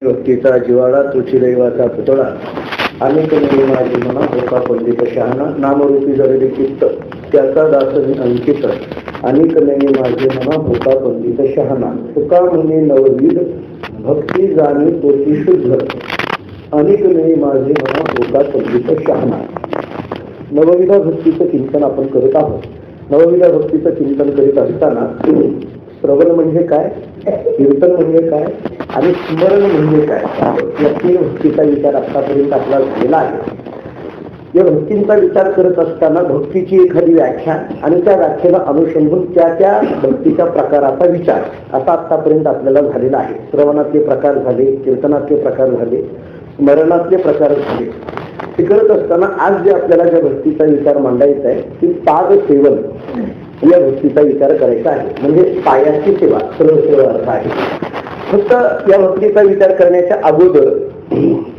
भक्तीचा जिवाळा तुझी दैवाचा पुतळा अनेक माझी म्हणा होता पंडित शहाणा नामरूपी जडले चित्त त्याचा दास मी अंकित अनेक माझे म्हणा होता पंडित शहाणा तुका म्हणे नवविध भक्ती जाणी तोची शुद्ध अनेक माझे म्हणा होता पंडित शहाणा. नवविधा भक्तीचं चिंतन आपण करत आहोत. नवविधा भक्तीचं चिंतन करीत असताना श्रवण म्हणजे काय, कीर्तन म्हणजे काय आणि स्मरण म्हणजे काय या तीन भक्तीचा विचार आतापर्यंत आपला झालेला आहे. या भक्तींचा विचार करत असताना भक्तीची एखादी व्याख्या आणि त्या व्याख्येला अनुसंधान त्या भक्तीच्या प्रकाराचा विचार असा आतापर्यंत आपल्याला झालेला आहे. श्रवणातले प्रकार झाले, कीर्तनातले प्रकार झाले, स्मरणातले प्रकार झाले. हे करत असताना आज जे आपल्याला ज्या भक्तीचा विचार मांडायचा आहे ती पाद सेवन या भक्तीचा विचार करायचा आहे. म्हणजे पायाची सेवा, सर्व सेवा अर्थ आहे. फक्त या भक्तीचा विचार करण्याच्या अगोदर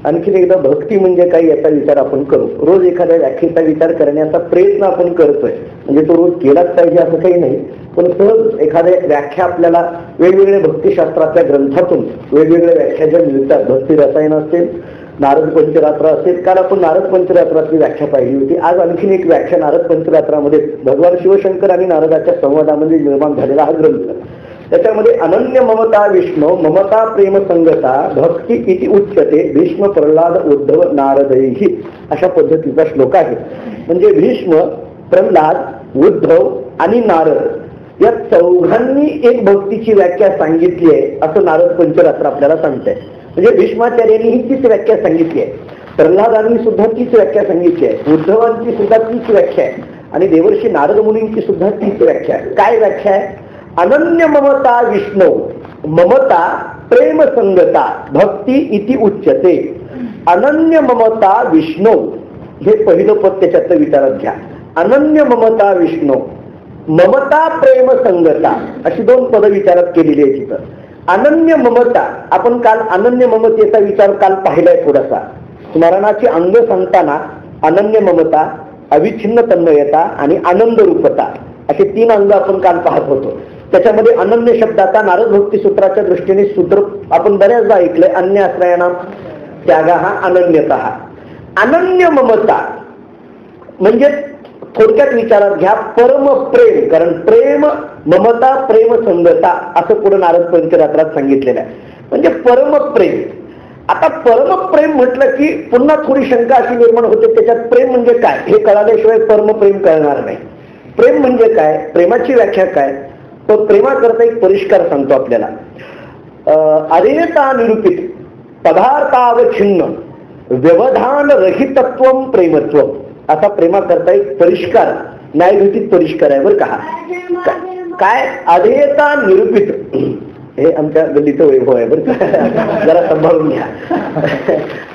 आणखीन एकदा भक्ती म्हणजे काय याचा विचार आपण करू. रोज एखाद्या व्याख्येचा विचार करण्याचा प्रयत्न आपण करतोय, म्हणजे तो रोज केलाच पाहिजे असं काही नाही, पण सहज एखाद्या व्याख्या आपल्याला वेगवेगळ्या भक्तिशास्त्राच्या ग्रंथातून वेगवेगळ्या व्याख्या ज्या मिळतात, भक्ती रसायन असेल, नारद पंचरात्र असेल. काल आपण नारद पंचरात्रातली व्याख्या पाहिली होती. आज आणखीन एक व्याख्या नारद पंचरात्रामध्ये भगवान शिवशंकर आणि नारदाच्या संवादामध्ये निर्माण झालेला हा ग्रंथ. त्याच्यामध्ये अनन्य ममता विष्णू ममता प्रेम संगता भक्ती इति उच्यते भीष्म प्रल्हाद उद्धव नारदही अशा पद्धतीचा श्लोक आहे. म्हणजे भीष्म, प्रल्हाद, उद्धव आणि नारद या चौघांनी एक भक्तीची व्याख्या सांगितली आहे असं नारद पंचरात्र आपल्याला सांगतंय. म्हणजे भीष्माचार्यांनी तीच व्याख्या सांगितली आहे, प्रल्हादांनी सुद्धा तीच व्याख्या सांगितली आहे, उद्धवांची सुद्धा तीच व्याख्या आहे आणि देवर्षी नारद मुनींची सुद्धा तीच व्याख्या आहे. काय व्याख्या आहे? अनन्य ममता विष्णू ममता प्रेम संगता भक्ती इति उच्यते. अनन्य ममता विष्णू हे पहिलं पद त्याच्यातलं विचारात घ्या. अनन्य ममता विष्णू ममता प्रेम संगता अशी दोन पद विचारात केलेली आहे तिथं. अनन्य ममता, आपण काल अनन्य ममतेचा विचार काल पाहिलाय थोडासा. स्मरणाची अंग सांगताना अनन्य ममता, अविच्छिन्न तन्मयता आणि आनंद रूपता असे तीन अंग आपण काल पाहत होतो. त्याच्यामध्ये अनन्य शब्दाचा नारद भक्ती सूत्राच्या दृष्टीने सूत्र आपण बऱ्याचदा ऐकलंय. अन्य आश्रयाणाम त्यागा हा अनन्यता. अनन्य ममता म्हणजे थोडक्यात विचारात घ्या परम प्रेम. कारण प्रेम ममता प्रेम संगता असं पुढे नारद पंचरात्रात सांगितलेलं आहे. म्हणजे परम प्रेम. आता परम प्रेम म्हटलं की पुन्हा थोडी शंका अशी निर्माण होते, त्याच्यात प्रेम म्हणजे काय हे कळाल्याशिवाय परम प्रेम कळणार नाही. प्रेम म्हणजे काय, प्रेमाची व्याख्या काय, तो प्रेमाकरता एक परिष्कार सांगतो आपल्याला. अरेता निरूपित पदार्थावच्छिन्न व्यवधान रहितत्व प्रेमत्व असा प्रेमाकरता एक परिष्कार, न्यायघटित परिष्कार आहे बरं का. काय अधेयता निरूपित, हे आमच्या गल्लीचं वैभव आहे बरं का, जरा सांभाळून घ्या.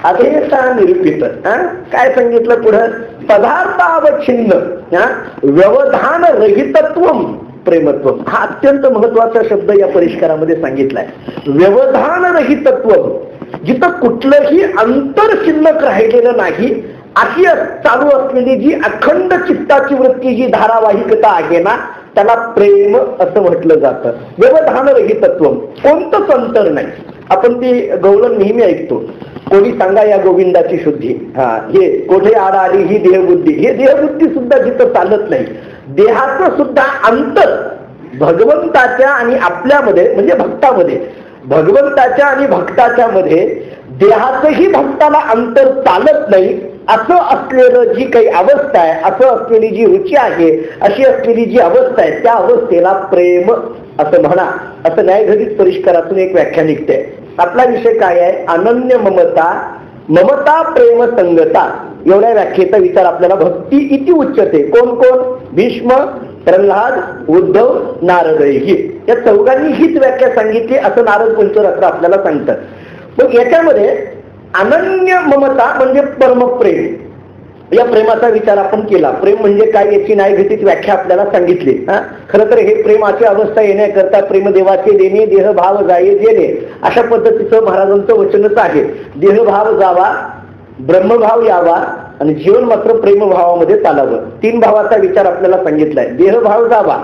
अधेयता निरूपित काय सांगितलं पुढं? पदार्थावच्छिन्न व्यवधान रहितत्व प्रेमत्व हा अत्यंत महत्वाचा शब्द या परिष्कारामध्ये सांगितलाय. व्यवधान रहितत्व, जिथं कुठलंही अंतर शिल्लक राहिलेलं नाही अशी चालू असलेली जी अखंड चित्ताची वृत्ती, जी धारावाहिकता आहे ना, त्याला प्रेम असं म्हटलं जातं. व्यवधान रहितत्व, कोणतंच अंतर नाही. आपण ती गवलन नेहमी ऐकतो, कोणी सांगा या गोविंदाची शुद्धी. हे कोठे आड आली ही देहबुद्धी. हे देहबुद्धी सुद्धा जिथं चालत नाही, देहाचं सुद्धा अंतर भगवंताच्या आणि आपल्यामध्ये म्हणजे भक्तामध्ये, भगवंताच्या आणि भक्ताच्या मध्ये देहाचंही भक्ताला अंतर चालत नाही असं असलेलं जी काही अवस्था आहे, असं असलेली जी रुची आहे, अशी असलेली जी अवस्था आहे, त्या अवस्थेला प्रेम असं म्हणा असं न्यायघटित परिष्कारातून एक व्याख्या निघते. आपला विषय काय आहे? अनन्य ममता ममता प्रेम संगता एवढ्या व्याख्येचा विचार आपल्याला भक्ती इति उच्यते. कोण कोण? भीष्म, प्रल्हाद, उद्धव, नारदही या चौघांनी हीच व्याख्या सांगितली असं नारद पंचरात्र आपल्याला सांगतात. मग याच्यामध्ये अनन्य ममता म्हणजे परमप्रेम, या प्रेमाचा विचार आपण केला. प्रेम म्हणजे काय याची न्यायघटित व्याख्या आपल्याला सांगितली. खरं तर हे प्रेमाची अवस्था येण्याकरता प्रेमदेवाचे देणे देहभाव जाये जेणे अशा पद्धतीचं महाराजांचं वचनच आहे. देहभाव जावा, ब्रह्मभाव यावा आणि जीवन मात्र प्रेमभावामध्ये चालावं. तीन भावाचा विचार आपल्याला सांगितलाय. देहभाव जावा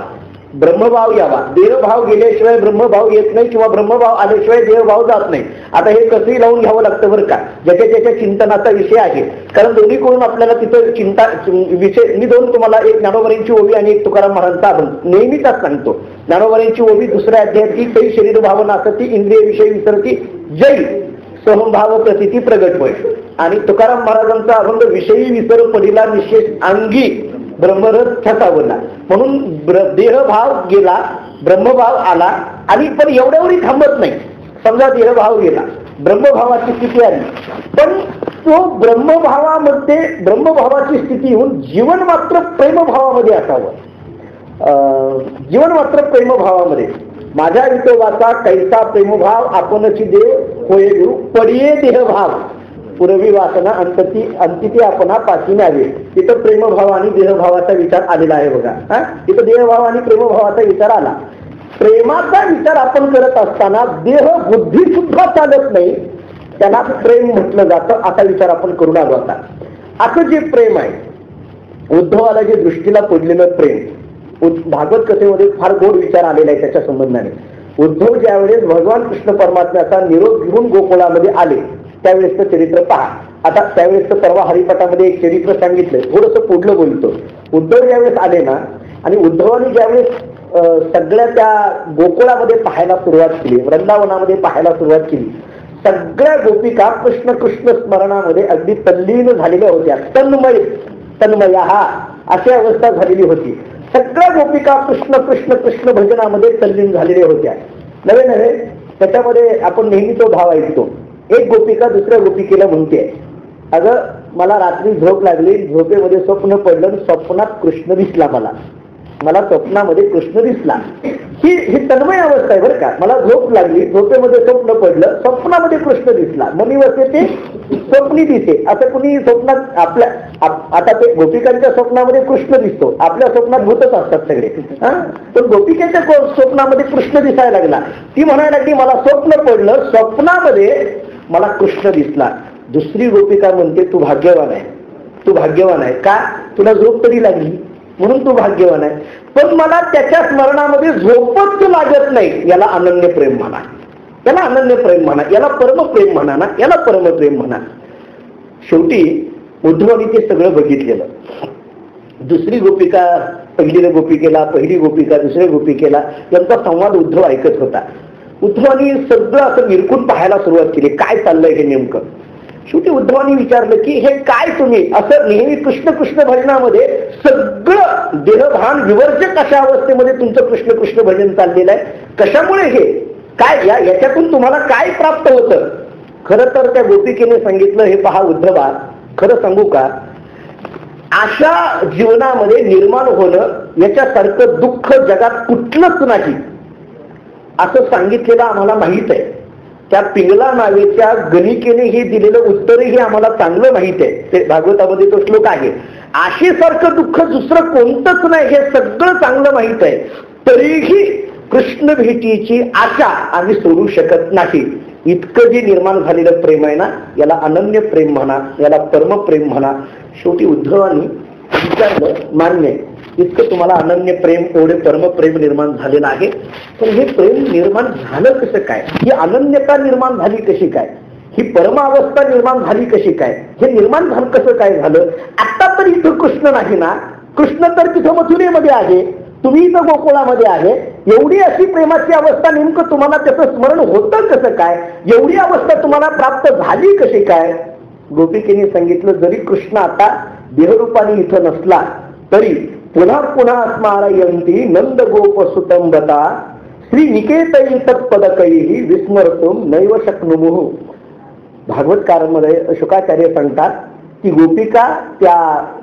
ब्रह्मभाव यावा. देहभाव गेल्याशिवाय ब्रह्मभाव येत नाही किंवा ब्रह्मभाव आल्याशिवाय देहभाव जात नाही. आता हे कसंही लावून घ्यावं लागतं बरं का, ज्याच्या ज्याच्या चिंतनाचा विषय आहे. कारण दोन्हीकडून आपल्याला तिथं चिंता विषय. मी दोन तुम्हाला, एक ज्ञानोबरांची ओवी आणि एक तुकाराम महाराजांचा अभंग नेहमीच सांगतो. ज्ञानोबरांची ओवी दुसऱ्या अध्यायाची, काही शरीर भावना असती इंद्रिय विषयी विसरती जै सहभाव प्रतिती प्रगट होय. आणि तुकाराम महाराजांचा अभंग विषयी विसर पडिला निशेष अंगी ब्रह्मरस ठसावला. म्हणून देहभाव गेला, ब्रह्मभाव आला. आणि पण एवढ्यावरही थांबत नाही. समजा देहभाव गेला, ब्रह्मभावाची स्थिती आली, पण तो ब्रह्मभावामध्ये ब्रह्मभावाची स्थिती येऊन जीवन मात्र प्रेमभावामध्ये असावं. जीवन मात्र प्रेमभावामध्ये. माझ्या विठोबाचा कैसा प्रेमभाव आपणची देव होय गुरु पडिये देहभाव पुरवी वासना अंतिती आपणा पाठी न्यावे. तिथं प्रेमभाव आणि देहभावाचा विचार आलेला आहे बघा. तिथं देहभाव आणि प्रेमभावाचा विचार आला. प्रेमाचा विचार आपण करत असताना देह बुद्धी सुद्धा चालत नाही, त्याला प्रेम म्हटलं जातं. असा विचार आपण करून आलो. आता असं जे प्रेम आहे, उद्धवाला जे दृष्टीला पडलेलं प्रेम, भागवत कथेमध्ये फार गोड विचार आलेला आहे त्याच्या संबंधाने. उद्धव ज्यावेळेस भगवान कृष्ण परमात्म्याचा निरोप घेऊन गोकुळामध्ये आले त्यावेळेसचं चरित्र पहा. आता त्यावेळेसचं परवा हरिपाठामध्ये एक चरित्र सांगितलं, थोडंसं पुढलं बोलतो. उद्धव ज्यावेळेस आले ना, आणि उद्धवाने ज्यावेळेस सगळ्या त्या गोकुळामध्ये पाहायला सुरुवात केली, वृंदावनामध्ये पाहायला सुरुवात केली, सगळ्या गोपिका कृष्ण कृष्ण स्मरणामध्ये अगदी तल्लीन झालेल्या होत्या. तन्मया अशी अवस्था झालेली होती. सगळ्या गोपिका कृष्ण कृष्ण कृष्ण भजनामध्ये तल्लीन झालेल्या होत्या. नव्हे त्याच्यामध्ये आपण नेहमी तो भाव ऐकतो. एक गोपिका दुसऱ्या गोपिकेला म्हणते, अगं मला रात्री झोप लागली, झोपेमध्ये स्वप्न पडलं, स्वप्नात कृष्ण दिसला, मला स्वप्नामध्ये कृष्ण दिसला. ही तन्मय अवस्था आहे बरं का. मला झोप लागली, झोपेमध्ये स्वप्न पडलं, स्वप्नामध्ये कृष्ण दिसला. मनी वसे ते स्वप्नी दिसे. असं कुणी स्वप्नात आपल्या, आता ते गोपिकांच्या स्वप्नामध्ये कृष्ण दिसतो, आपल्या स्वप्नात भूतच असतात सगळे. पण गोपिकांच्या स्वप्नामध्ये कृष्ण दिसायला लागला. ती म्हणायला लागली मला स्वप्न पडलं, स्वप्नामध्ये मला कृष्ण दिसला. दुसरी गोपिका म्हणते तू भाग्यवान आहे, तू भाग्यवान आहे. का? तुला झोप तरी लागली म्हणून तू भाग्यवान आहे. पण मला त्याच्या स्मरणामध्ये झोपच लागत नाही. याला अनन्य प्रेम म्हणा, याला अनन्य प्रेम म्हणा, याला परमप्रेम म्हणा ना, याला परमप्रेम म्हणा. शेवटी उद्धवाने ते सगळं बघितलेलं. दुसरी गोपिका पहिली गोपिकेला, पहिली गोपिका दुसऱ्या गोपिकेला, यांचा संवाद उद्धव ऐकत होता. उद्धवाने सगळं असं निरखून पाहायला सुरुवात केली, काय चाललंय हे नेमकं. शेवटी उद्धवाने विचारलं की हे काय तुम्ही असं नेहमी कृष्ण कृष्ण भजनामध्ये सगळं देहभान विवर्जक अशा अवस्थेमध्ये तुमचं कृष्ण कृष्ण भजन चाललेलं आहे, कशामुळे हे काय, याच्यातून तुम्हाला काय प्राप्त होतं? खरं तर त्या गोपिकेने सांगितलं, हे पहा उद्धवा, खरं सांगू का, अशा जीवनामध्ये निर्माण होणं याच्यासारखं दुःख जगात कुठलंच नाही असं सांगितलेलं आम्हाला माहित आहे. त्या पिंगला नावेच्या गणिकेने हे दिलेलं उत्तरही आम्हाला चांगलं माहित आहे. ते भागवतामध्ये तो श्लोक आहे. आशेसारखं दुःख दुसरं कोणतंच नाही हे सगळं चांगलं माहित आहे. तरीही कृष्ण भेटीची आशा आम्ही सोडू शकत नाही. इतकं जे निर्माण झालेलं प्रेम आहे ना, याला अनन्य प्रेम म्हणा, याला परमप्रेम म्हणा. शेवटी उद्धवानी विचारलं, मान्य आहे, इतकं तुम्हाला अनन्य प्रेम, एवढे परमप्रेम निर्माण झालेलं आहे, पण हे प्रेम निर्माण झालं कसं काय? ही अनन्यता निर्माण झाली कशी काय? ही परमावस्था निर्माण झाली कशी काय? हे निर्माण झालं कसं काय झालं? आता तर इथं कृष्ण नाही ना, कृष्ण तर तिथं मथुरेमध्ये आहे, तुम्ही इथं गोकुळामध्ये आहे. एवढी अशी प्रेमाची अवस्था नेमकं तुम्हाला त्याचं स्मरण होतं कसं काय? एवढी अवस्था तुम्हाला प्राप्त झाली कशी काय? गोपिकेने सांगितलं, जरी कृष्ण आता देहरूपाने इथं नसला तरी पुन्हा पुन्हा स्मारयंती नंद गोप सुतंबता श्री निकेतई तत्पदकैहि विस्मर्तुम नैव शक्नुमुः. भागवतकारांमध्ये शुकाचार्य सांगतात की गोपिका त्या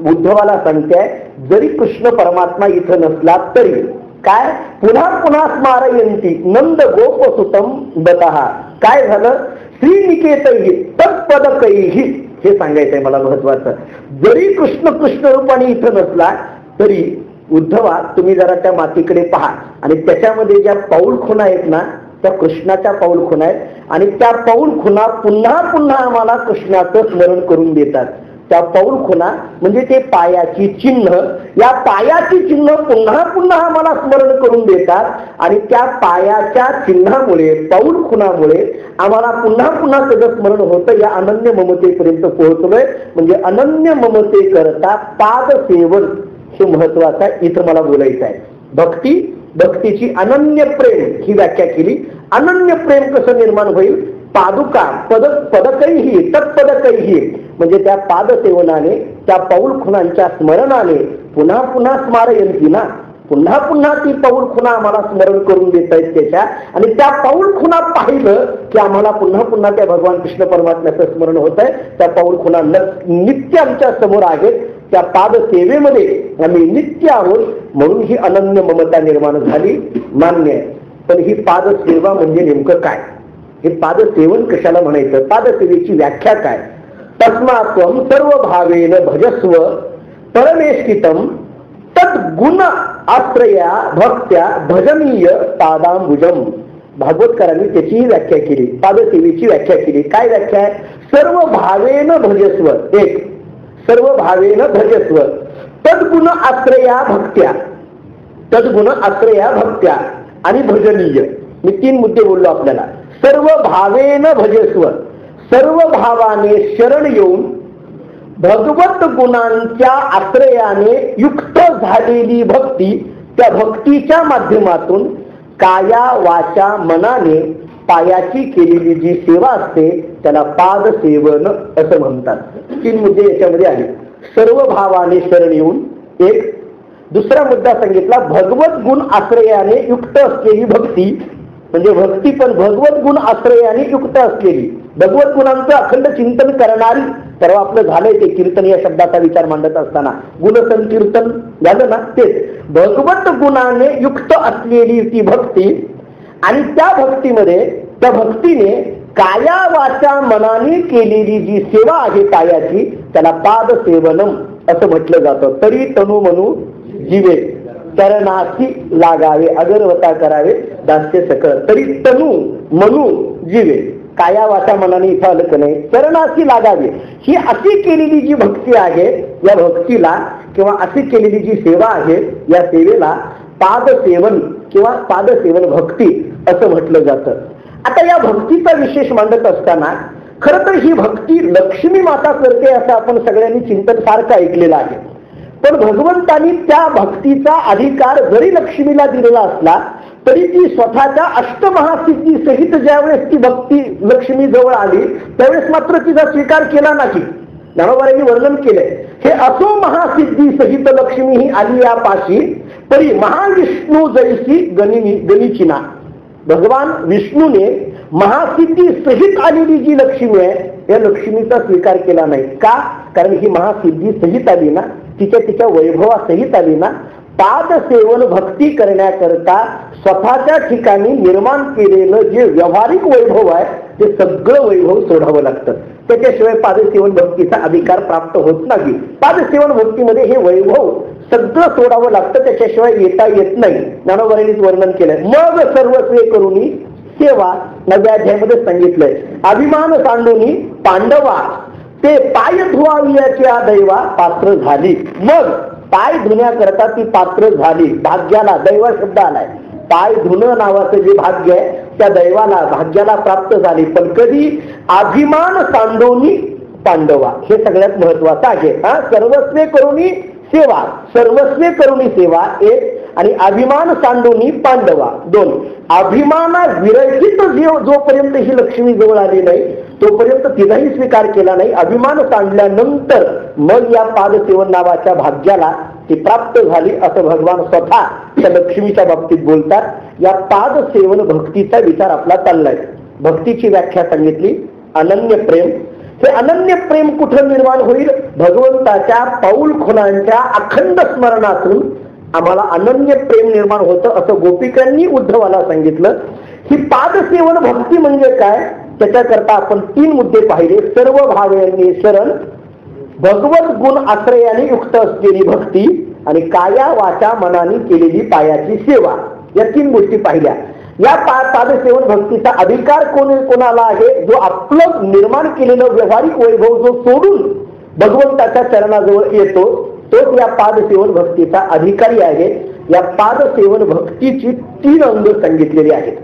उद्धवाला सांगते, जरी कृष्ण परमात्मा इथं नसला तरी काय, पुन्हा पुन्हा स्मारयंती नंद गोप सुतंबता. काय झालं? श्री निकेतई तत्पदकैहि, हे सांगायचंय मला महत्वाचं. जरी कृष्ण कृष्ण रूपाने इथं नसला तरी उद्धवा तुम्ही जरा त्या मातीकडे पहा, आणि त्याच्यामध्ये ज्या पाऊल खुणा आहेत ना, त्या कृष्णाच्या पाऊल खुणा आहेत, आणि त्या पाऊल खुणा पुन्हा पुन्हा आम्हाला कृष्णाचं स्मरण करून देतात. त्या पाऊल खुणा म्हणजे ते पायाची चिन्ह, या पायाची चिन्ह पुन्हा पुन्हा आम्हाला स्मरण करून देतात आणि त्या पायाच्या चिन्हामुळे पाऊल खुणामुळे आम्हाला पुन्हा पुन्हा त्याचं स्मरण होतं. या अनन्य ममतेपर्यंत पोहोचलोय. म्हणजे अनन्य ममते करता पाद सेवन हे महत्वाचं आहे. इथं मला बोलायचं आहे. भक्तीची अनन्य प्रेम ही व्याख्या केली. अनन्य प्रेम कसं निर्माण होईल? पादुका पदकैही तत्पदकैही म्हणजे त्या पादसेवनाने, त्या पाऊल खुणांच्या स्मरणाने पुन्हा पुन्हा स्मारयंती ना, पुन्हा पुन्हा ती पाऊल खुणा आम्हाला स्मरण करून देत आहेत त्याच्या. आणि त्या पाऊल खुणा पाहिलं की आम्हाला पुन्हा पुन्हा त्या भगवान कृष्ण परमात्म्याचं स्मरण होत आहे. त्या पाऊल खुणा नित्य आमच्या समोर आहेत. त्या पाद सेवेमध्ये आम्ही नित्य आहोत. म्हणून ही अनन्य ममता निर्माण झाली. मान्य आहे. पण ही पाद सेवा म्हणजे नेमकं काय? हे पादसेवन कशाला म्हणायचं? पादसेवेची व्याख्या काय? तस्मात्वं सर्व भावेन भजस्व परमेष्टितम तद्गुण आश्रया भक्त्या भजनीय पादांबुजम. भागवतकारांनी त्याचीही व्याख्या केली. पादसेवेची व्याख्या केली. काय व्याख्या आहे? सर्व भावेन भजस्व. एक, सर्व भावेन भजस्व तद्गुण आश्रया भक्त्या. तद्गुण आश्रया भक्त्या आणि भजनीय. मी 3 मुद्दे बोललो आपल्याला. सर्व भावेन भजस्व, सर्व भावाने शरण येऊन भगवत गुणांच्या आश्रयाने युक्त झालेली भक्ती, त्या भक्तीच्या माध्यमातून काया वाचा मनाने पायाची केलेली जी सेवा असते त्याला पाद सेवन असं म्हणतात. 3 मुद्दे याच्यामध्ये आले. सर्व भावाने शरण येऊन एक. दुसरा मुद्दा सांगितला भगवत गुण आश्रयाने युक्त असलेली भक्ती, म्हणजे भक्ती पण भगवत गुण आश्रयाने युक्त असलेली, भगवत गुणांचं अखंड चिंतन करणारी. परवा आपलं झालंय ते कीर्तन या शब्दाचा विचार मांडत असताना गुणसंकीर्तन झालं ना, तेच भगवत गुणाने युक्त असलेली ती भक्ती. आणि त्या भक्तीमध्ये, त्या भक्तीने काया वाचा मनाने केलेली जी सेवा आहे पायाची त्याला पाद सेवनम असं म्हटलं जातं. तरी तनु मनू जीवे चरणाची लागावे अगरवता करावे दास्य सकळ. तरी तनु मनू जीवे, काया वाचा मनाने इथं आलं का नाही, चरणाची लागावे. ही अशी केलेली जी भक्ती आहे, या भक्तीला किंवा अशी केलेली जी सेवा आहे या सेवेला पादसेवन किंवा पादसेवन भक्ती असं म्हटलं जातं. आता या भक्तीचा विशेष मांडत असताना खरं तर ही भक्ती लक्ष्मी माता करते असं आपण सगळ्यांनी चिंतन सारखं ऐकलेलं आहे. पण भगवंतांनी त्या भक्तीचा अधिकार जरी लक्ष्मीला दिलेला असला तरी ती स्वतःच्या अष्टमहासिद्धी सहित ज्यावेळेस ती भक्ती लक्ष्मी जवळ आली त्यावेळेस मात्र तिचा स्वीकार केला नाही. ज्ञानोबांनी वर्णन केलंय, हे असो महासिद्धी सहित लक्ष्मी ही आली या पाशी, तरी महाविष्णू जैसी गणिचिना. भगवान विष्णूने महासिद्धी सहित आलेली जी लक्ष्मी आहे या लक्ष्मीचा स्वीकार केला नाही. का? कारण ही महासिद्धी सहित आली ना, तिच्या वैभवा सहित आली ना. पाद सेवन भक्ती करण्याकरता स्वतःच्या ठिकाणी निर्माण केलेलं जे व्यावहारिक वैभव आहे ते सगळं वैभव सोडावं लागतं. त्याच्याशिवाय पादसेवन भक्तीचा अधिकार प्राप्त होत नाही. पादसेवन भक्तीमध्ये हे वैभव सगळं सोडावं लागतं, त्याच्याशिवाय येता येत नाही. ज्ञानोबांनीच वर्णन केलंय. मग सर्वस्वे करुणी सेवा 9व्या अध्यायामध्ये सांगितलंय. अभिमान सांडूनी पांडवा ते पाय धुवावियाच्या दैवा पात्र झाली. मग पाय धुण्याकरता ती पात्र झाली. भाग्याला दैवा शब्द आलाय. पाय धुणं नावाचं जे भाग्य आहे त्या दैवाला भाग्याला प्राप्त झाली. पण कधी? अभिमान सांडोनी पांडवा. हे सगळ्यात महत्वाचं आहे. सर्वस्वे करुणी सेवा, सर्वस्वे करुणी सेवा एक, आणि अभिमान सांडोनी पांडवा दोन. अभिमाना विरहित जोपर्यंत ही लक्ष्मी जवळ आली नाही तोपर्यंत तिचाही स्वीकार केला नाही. अभिमान सांडल्यानंतर मग या पादसेवन नावाच्या भाग्याला ती प्राप्त झाली असं भगवान स्वतः त्या लक्ष्मीच्या बाबतीत बोलतात. या पादसेवन भक्तीचा विचार आपला चाललाय. भक्तीची व्याख्या सांगितली अनन्य प्रेम. हे अनन्य प्रेम कुठं निर्माण होईल? भगवंताच्या पाऊल खुणांच्या अखंड स्मरणातून आम्हाला अनन्य प्रेम निर्माण होतं असं गोपिकांनी उद्धवाला सांगितलं. ही पादसेवन भक्ती म्हणजे काय त्याच्याकरता आपण 3 मुद्दे पाहिले. सर्व भावेने शरण, भगवत गुण आश्रयाने युक्त असलेली भक्ती आणि काया वाचा मनाने केलेली पायाची सेवा, या 3 गोष्टी पाहिल्या. या पादसेवन भक्तीचा अधिकार कोणाला आहे? जो आपलं निर्माण केलेलं व्यावहारिक वैभव जो सोडून भगवंताच्या चरणाजवळ येतो तोच या पादसेवन भक्तीचा अधिकारी आहे. या पादसेवन भक्तीची 3 अंग सांगितलेली आहेत.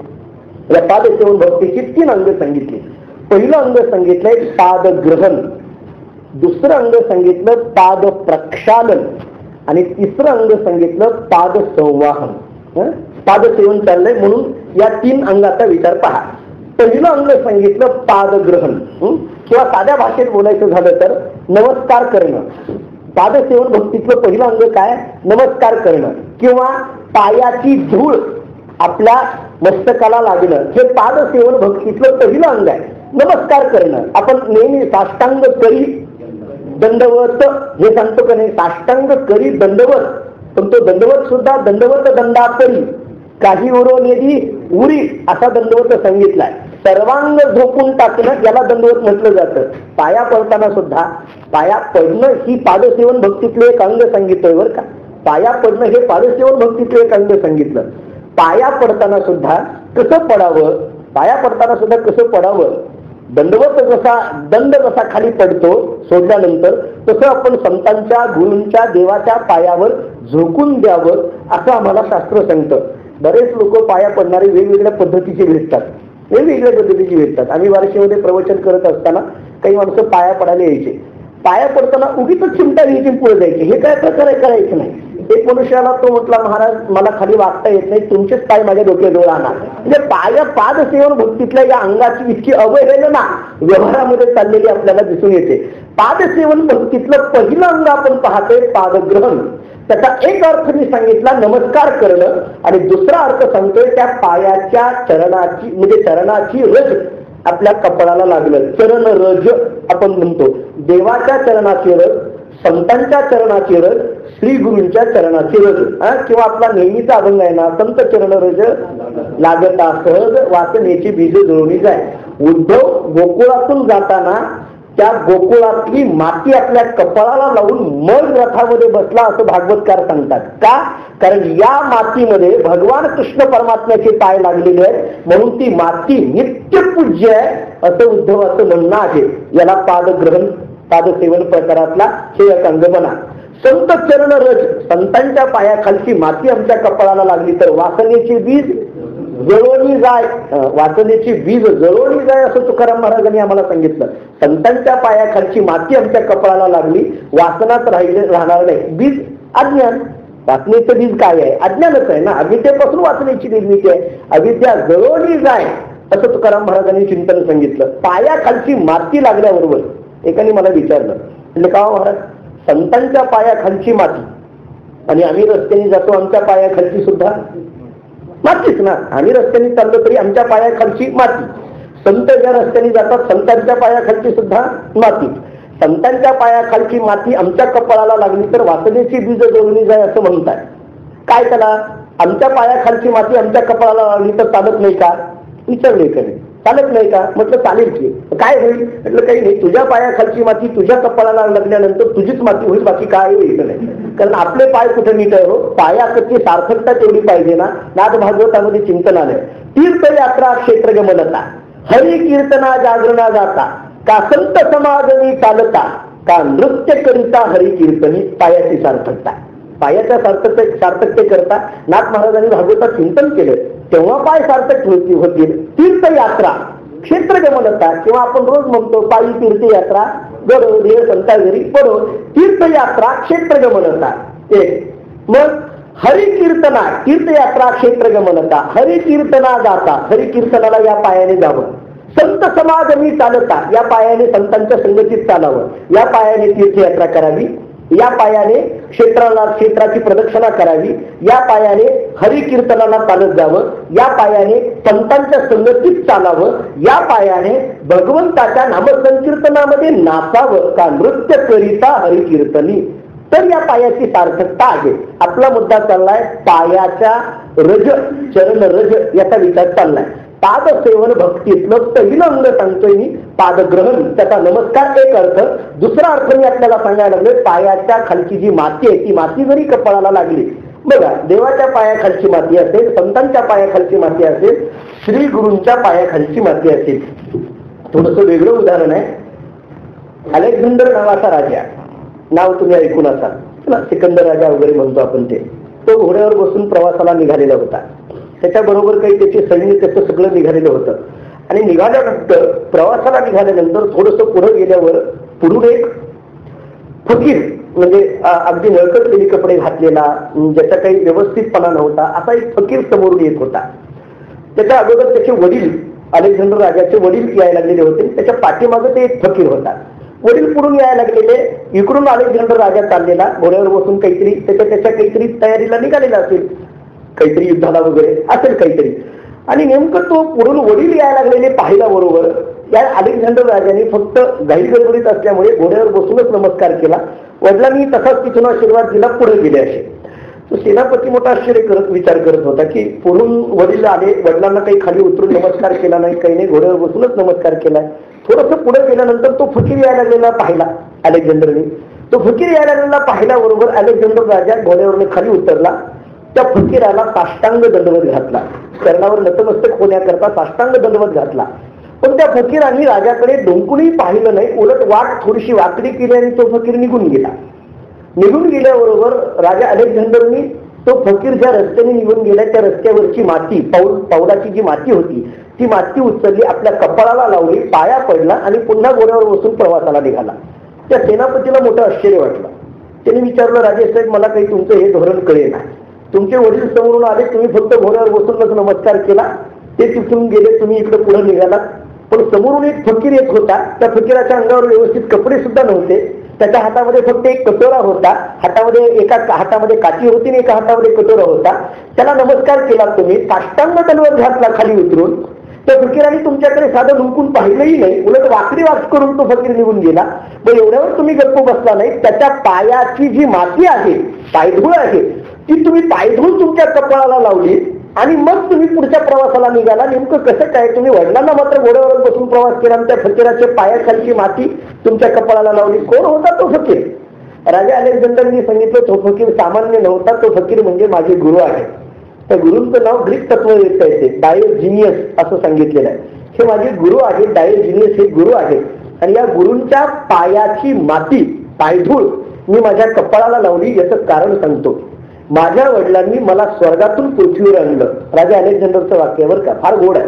या पादसेवन भक्तीची 3 अंग सांगितली. पहिलं अंग सांगितलंय पादग्रहण, दुसरं अंग सांगितलं पाद प्रक्षालन आणि तिसरं अंग सांगितलं पाद संवाहन. पादसेवन चाललंय म्हणून या 3 अंगाचा विचार पहा. पहिलं अंग सांगितलं पादग्रहण किंवा साध्या भाषेत बोलायचं झालं तर नमस्कार करणं. पादसेवन भक्तीतलं पहिलं अंग काय? नमस्कार करणं किंवा पायाची धूळ आपल्या मस्तकाला लागणं हे पादसेवन भक्तीतलं पहिलं अंग आहे. नमस्कार करणं. आपण नेहमी साष्टांग करी दंडवत हे सांगतो का नाही? साष्टांग करी दंडवत, पण तो दंडवत सुद्धा दंडवत दंडापरी काही उरवलेली उरी असा दंडवत सांगितलाय. सर्वांग झोपून टाकणं याला दंडवत म्हटलं जातं. पाया पडताना सुद्धा पाया पडणं ही पादसेवन भक्तीतलं एक अंग सांगितलंय बरं का. पाया पडणं हे पादसेवन भक्तीतलं एक अंग सांगितलं. पाया पडताना सुद्धा कसं पडावं, पाया पडताना सुद्धा कसं पडावं, दंडवत दंड जसा खाली पडतो सोडल्यानंतर तसं आपण संतांच्या गुरूंच्या देवाच्या पायावर झोकून द्यावं असं आम्हाला शास्त्र सांगतं. बरेच लोक पाया पडणारे वेगवेगळ्या पद्धतीचे भेटतात, वेगवेगळ्या पद्धतीची भेटतात. आम्ही बार्शीमध्ये प्रवचन करत असताना काही माणसं पाया पडायला यायचे. पाया पडताना उगीच चिमटा घ्यायची पुढे जायचे. हे काय प्रकार करायचं नाही. एक मनुष्याला तो म्हटला, महाराज मला खाली वागता येत नाही, तुमचेच पाय माझ्या डोक्याजवळ आणा. म्हणजे पादसेवन भक्तीतल्या या अंगाची इतकी अवहेलना व्यवहारामध्ये चाललेली आपल्याला दिसून येते. पादसेवन भक्तीतलं पहिलं अंग आपण पाहतोय पादग्रहण. त्याचा एक अर्थ मी सांगितला नमस्कार करणं आणि दुसरा अर्थ सांगतोय त्या पायाच्या चरणाची म्हणजे चरणाची रज आपल्या कपाळाला लागलं. चरण रज आपण म्हणतो. देवाच्या चरणाची रज, संतांच्या चरणाची रज, श्री गुरूंच्या चरणाची रज किंवा आपला नेहमीचा अभंग आहे ना, संत चरण रज लागता सहज वासनेची बीज जुळवणी जाय. उद्धव गोकुळातून जाताना त्या गोकुळातली माती आपल्या कपाळाला लावून मग रथामध्ये बसला असं भागवतकार सांगतात. का? कारण या मातीमध्ये भगवान कृष्ण परमात्म्याचे पाय लागलेले आहेत म्हणून ती माती नित्यपूज्य आहे असं उद्धवाचं म्हणणं आहे. याला पादग्रहण पादसेवन प्रकारातला हे एक अंग म्हणा. संत चरण रज, संतांच्या पायाखालची माती आमच्या कपाळाला लागली तर वासनेची बीज जळवणी जाय, वासनेची बीज जळवणी जाय असं तुकाराम महाराजांनी आम्हाला सांगितलं. संतांच्या पायाखालची माती आमच्या कपाळाला लागली, वासनात राहणार नाही. बीज अज्ञान. वासनेचं बीज काय आहे? अज्ञानच आहे ना. अविद्येपासून वासनेची निर्मिती आहे. अविद्या जळवणी जाय असं तुकाराम महाराजांनी चिंतन सांगितलं. पायाखालची माती लागल्याबरोबर एकाने मला विचारलं, म्हणजे का महाराज संतांच्या पायाखालची माती आणि आम्ही रस्त्याने जातो आमच्या पायाखालची सुद्धा मातीच ना. आम्ही रस्त्याने चाललो तरी आमच्या पायाखालची माती. संत ज्या रस्त्याने जातात संतांच्या पायाखालची सुद्धा माती. संतांच्या पायाखालची माती आमच्या कपाळाला लागली तर वासनेची बीज जोडली जाय असं म्हणताय. काय त्याला? आमच्या पायाखालची माती आमच्या कपाळाला लागली तर चालत नाही का विचारले का नाही? चालत नाही का? म्हटलं चालेल की. काय होईल? म्हटलं काही नाही, तुझ्या पायाखालची माती तुझ्या कपाळाला लागल्यानंतर तुझीच माती होईल, बाकी काय होईल नाही. कारण आपले पाय कुठे नीट आहे हो? पायाकडची सार्थकता तेवढी पाहिजे ना. नाथ भागवतामध्ये चिंतन आलंय. तीर्थयात्रा क्षेत्रगमनता हरी कीर्तना जागरणा जाता का संत समागमी चालता का नृत्य करिता हरी कीर्तनी. पायाची सार्थकता, पायाच्या सार्थकते करता नाथ महाराजांनी भागवतात चिंतन केलं तेव्हा पाय सार्थक होतील. तीर्थयात्रा क्षेत्रगमनता किंवा आपण रोज म्हणतो पायी तीर्थयात्रा गडो देह संता घरी पडो. तीर्थयात्रा क्षेत्रगमनता एक. मग हरिकीर्तना तीर्थयात्रा क्षेत्रगमनता हरिकीर्तना जाता हरिकीर्तनाला या पायाने जावं. संत समागमी चालता या पायाने संतांच्या संगतीत चालावं. या पायाने तीर्थयात्रा करावी. या पायाने क्षेत्राची प्रदक्षिणा करावी. या पायाने हरिकीर्तनाला चालत जावं. या पायाने संतांच्या संगतीत चालावं. या पायाने भगवंताच्या नामसंकीर्तनामध्ये नाचावं का नृत्य करिता हरिकीर्तनी. तर या पायाची सार्थकता आहे. आपला मुद्दा चाललाय पायाच्या रज, चरण रज याचा विचार चाललाय. पादसेवन भक्तीतलं पहिलं अंग सांगतोय मी पादग्रहण. त्याचा नमस्कार एक अर्थ. दुसरा अर्थ मी आपल्याला सांगायला लागलोय पायाच्या खालची जी माती आहे ती माती जरी कपाळाला लागली, बघा देवाच्या पायाखालची माती असेल, संतांच्या पायाखालची माती असेल, श्री गुरूंच्या पायाखालची माती असेल. थोडस वेगळं उदाहरण आहे. अलेक्झांडर नावाचा राजा, नाव तुम्ही ऐकून असाल, सिकंदर राजा वगैरे म्हणतो आपण ते, तो घोड्यावर बसून प्रवासाला निघालेला होता. त्याच्याबरोबर काही त्याचे सैनिक त्याचं सगळं निघालेलं होतं. आणि निघाल्यानंतर प्रवासाला निघाल्यानंतर थोडंसं पुढे गेल्यावर पुढून एक फकीर, म्हणजे अगदी नळकटलेले कपडे घातलेला, ज्याचा काही व्यवस्थितपणा नव्हता, असा एक फकीर समोरून येत होता. त्याच्या अगोदर त्याचे वडील, अलेक्झांडर राजाचे वडील यायला लागलेले होते. त्याच्या पाठीमागे ते एक फकीर होता. वडील पुढून यायला लागलेले, इकडून अलेक्झांडर राजा चाललेला घोड्यावर बसून काहीतरी त्याच्या काहीतरी तयारीला निघालेला असेल, काहीतरी युद्धाला वगैरे असेल काहीतरी. आणि नेमकं तो पुढून वडील यायला लागलेले पाहिला बरोबर. या अलेक्झांडर राजाने फक्त घाई गडबडीत असल्यामुळे घोड्यावर बसूनच नमस्कार केला. वडिलांनी तसाच तिथून आशीर्वाद दिला, पुढे गेले असे. तो सेनापती मोठा आश्चर्य करत विचार करत होता की पुढून वडील आले, वडिलांना काही खाली उतरून नमस्कार केला नाही, काही नाही, घोड्यावर बसूनच नमस्कार केलाय. थोडंसं पुढे गेल्यानंतर तो फकीर यायला लागलेला पाहिला अलेक्झांडरने. तो फकीर यायला लागलेला पाहिल्याबरोबर अलेक्झांडर राजा घोड्यावरून खाली उतरला. त्या फकीराला साष्टांग दंडवत घातला, कर्णावर नतमस्तक होण्याकरता साष्टांग दंडवत घातला. पण त्या फकीरांनी राजाकडे डोंकूनही पाहिलं नाही, उलट वाट थोडीशी वाकडी केली आणि तो फकीर निघून गेला. निघून गेल्याबरोबर राजा अलेक्झांडरनी तो फकीर ज्या रस्त्याने निघून गेला त्या रस्त्यावरची माती, पावलाची जी माती होती ती माती उचलली, आपल्या कपाळाला लावली, पाया पडला आणि पुन्हा घोड्यावर बसून प्रवासाला निघाला. त्या सेनापतीला मोठं आश्चर्य वाटलं. त्यांनी विचारलं, राजेसाहेब मला काही तुमचं हे धोरण कळेना, तुमचे वडील समोरून आले, तुम्ही फक्त घोड्यावर बसूनच नमस्कार केला, ते तिथून गेले, तुम्ही इकडे पुढे निघालात. पण समोरून एक फकीर येत होता, त्या फकीराच्या अंगावर व्यवस्थित कपडे सुद्धा नव्हते, त्याच्या हातामध्ये फक्त एक कटोरा होता, एका हातामध्ये काठी होती आणि एका हातामध्ये कटोरा होता. त्याला नमस्कार केला तुम्ही, साष्टांग दंडवत घातला खाली उतरून. त्या फकीराने तुमच्याकडे साधं लुंकून पाहिलंही नाही, उलट वाकडी वाच करून तो फकीर निघून गेला. पण एवढ्यावर तुम्ही गप्प बसला नाही, त्याच्या पायाची जी माती आहे, पायधूळ आहे, ती तुम्ही पायधूळ तुमच्या कपाळाला लावली आणि मग तुम्ही पुढच्या प्रवासाला निघाला. नेमकं कसं काय? तुम्ही वडिलांना मात्र घोड्यावर बसून प्रवास केला आणि त्या फकीराच्या पायाखालची माती तुमच्या कपाळाला लावली. कोण होता तो फकीर? राजा अलेक्झांडरनी सांगितलं, तो फकीर सामान्य नव्हता, तो फकीर म्हणजे माझे गुरु आहे. त्या गुरूंचं नाव ग्रीक तत्ववेत्ता येते, डायोजिनियस असं सांगितलेलं आहे. हे माझे गुरु आहेत, डायोजिनियस हे गुरु आहेत. आणि या गुरूंच्या पायाची माती, पायधूळ मी माझ्या कपाळाला लावली. याचं कारण सांगतो. माझ्या वडिलांनी मला स्वर्गातून पृथ्वीवर आणलं. राजा अलेक्झांडरचं वाक्यावर का फार गोड आहे.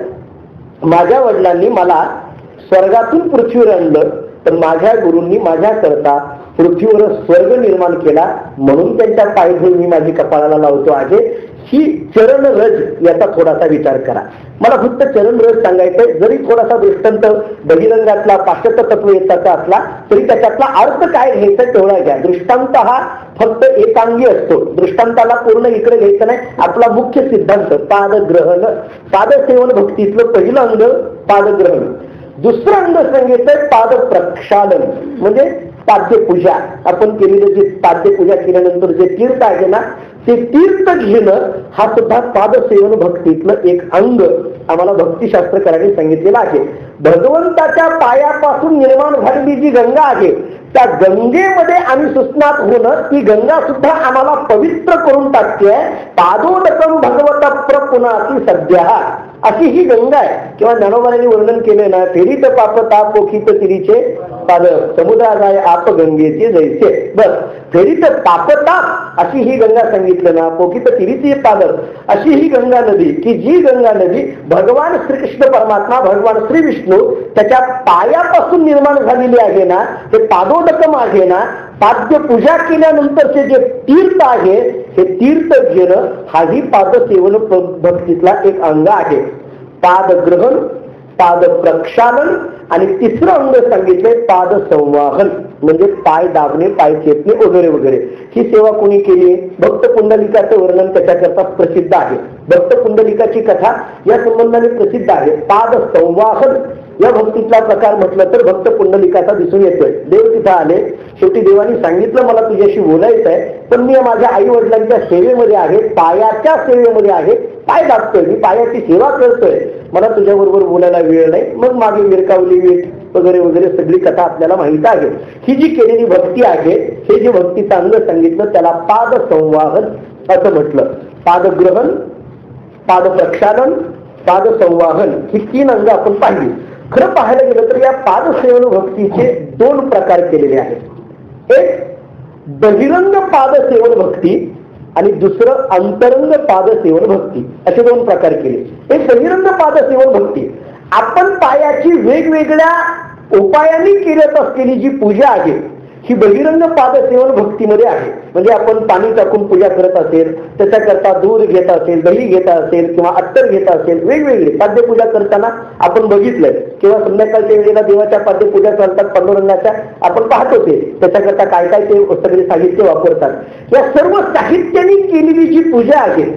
माझ्या वडिलांनी मला स्वर्गातून पृथ्वीवर आणलं, तर माझ्या गुरूंनी माझ्याकरता पृथ्वीवर स्वर्ग निर्माण केला, म्हणून त्यांच्या पायधूळ मी माझी कपाळाला लावतो आहे. ही चरण रज याचा थोडासा विचार करा. मला फक्त चरण रज सांगायचंय. जरी थोडासा दृष्टांत बहिरंगातला पाश्चात्य तत्ववेत्ताचा असला तरी त्याच्यातला अर्थ काय घ्यायचा तेवढा घ्या. दृष्टांत हा फक्त एकांगी असतो. दृष्टांताला पूर्ण इकडे घ्यायचं नाही. आपला मुख्य सिद्धांत पादग्रहण, पादसेवन भक्तीतलं पहिलं अंग पादग्रहण. दुसरं अंग सांगितलंय पाद प्रक्षालन, म्हणजे पाद्यपूजा. आपण केलेलं जे पाद्यपूजा केल्यानंतर जे तीर्थ आहे ना, ते तीर्थ घेणं हा सुद्धा पादसेवन भक्तीतलं एक अंग आम्हाला भक्तिशास्त्रकारांनी सांगितलेलं आहे. भगवंताच्या पायापासून निर्माण झालेली जी गंगा आहे त्या गंगेमध्ये आम्ही सुस्नात होणं, ती गंगा सुद्धा आम्हाला पवित्र करून टाकते. पादोदकम भगवता प्रपुनाती सद्या, अशी ही गंगा आहे. किंवा ज्ञानोबांनी वर्णन केले ना, फेरीत पाप ताप पोखीत तिरीचे पाद, समुद्राय आप गंगेचे जैसे. बस फेरीत तापताप अशी ही गंगा सांगितलं ना, पोखीत तिरीचे पाद अशी ही गंगा नदी, की जी गंगा नदी भगवान श्रीकृष्ण परमात्मा, भगवान श्री विष्णू त्याच्या पायापासून निर्माण झालेली आहे ना, ते पादोदकम आहे ना. पाद्य पूजा केल्यानंतरचे जे तीर्थ आहे हे तीर्थ घेणं हाही पादसेवन भक्तीतला एक अंग आहे. पादग्रहण, पाद प्रक्षालन आणि तिसरं अंग सांगितलंय पाद संवाहन, म्हणजे पाय दाबणे, पाय चेपणे वगैरे वगैरे. ही सेवा कोणी केली? भक्त पुंडलिकाचं वर्णन त्याच्याकरता प्रसिद्ध आहे. भक्त पुंडलिकाची कथा या संबंधाने प्रसिद्ध आहे. पाद संवाहन या भक्तीतला प्रकार म्हटलं तर भक्त पुंडलिकाचा दिसून येतोय. देव तिथं आले, शेवटी देवानी सांगितलं मला तुझ्याशी बोलायचं आहे, पण मी माझ्या आई वडिलांच्या सेवेमध्ये आहे, पायाच्या सेवेमध्ये आहे, पाय दाबतोय, मी पायाची सेवा करतोय, मला तुझ्याबरोबर बोलायला वेळ नाही. मग मागे मिरकावली वीट वगैरे वगैरे सगळी कथा आपल्याला माहित आहे. ही जी केलेली भक्ती आहे, हे जे भक्तीचं अंग सांगितलं त्याला पाद संवाहन असं म्हटलं. पादग्रहण, पाद प्रक्षालन, पाद संवाहन ही तीन अंग आपण पाहिली. खरं पाहायला गेलं तर या पादसेवन भक्तीचे दोन प्रकार केलेले आहेत. एक बहिरंग पादसेवन भक्ती आणि दुसरं अंतरंग पादसेवन भक्ती, असे दोन प्रकार केले. एक बहिरंग पादसेवन भक्ती, आपण पायाची वेगवेगळ्या उपायांनी केल्यात असलेली जी पूजा आहे ही बहिरंग पादसेवन भक्तीमध्ये आहे. म्हणजे आपण पाणी टाकून पूजा करत असेल, त्याच्याकरता दूध घेत असेल, दही घेत असेल किंवा अत्तर घेत असेल, वेगवेगळे पाद्यपूजा करताना आपण बघितलंय किंवा संध्याकाळच्या वेळेला देवाच्या पाद्यपूजा करतात पांडुरंगाच्या, आपण पाहतो ते त्याच्याकरता काय काय ते सगळे साहित्य वापरतात. या सर्व साहित्याने केलेली जी पूजा आहे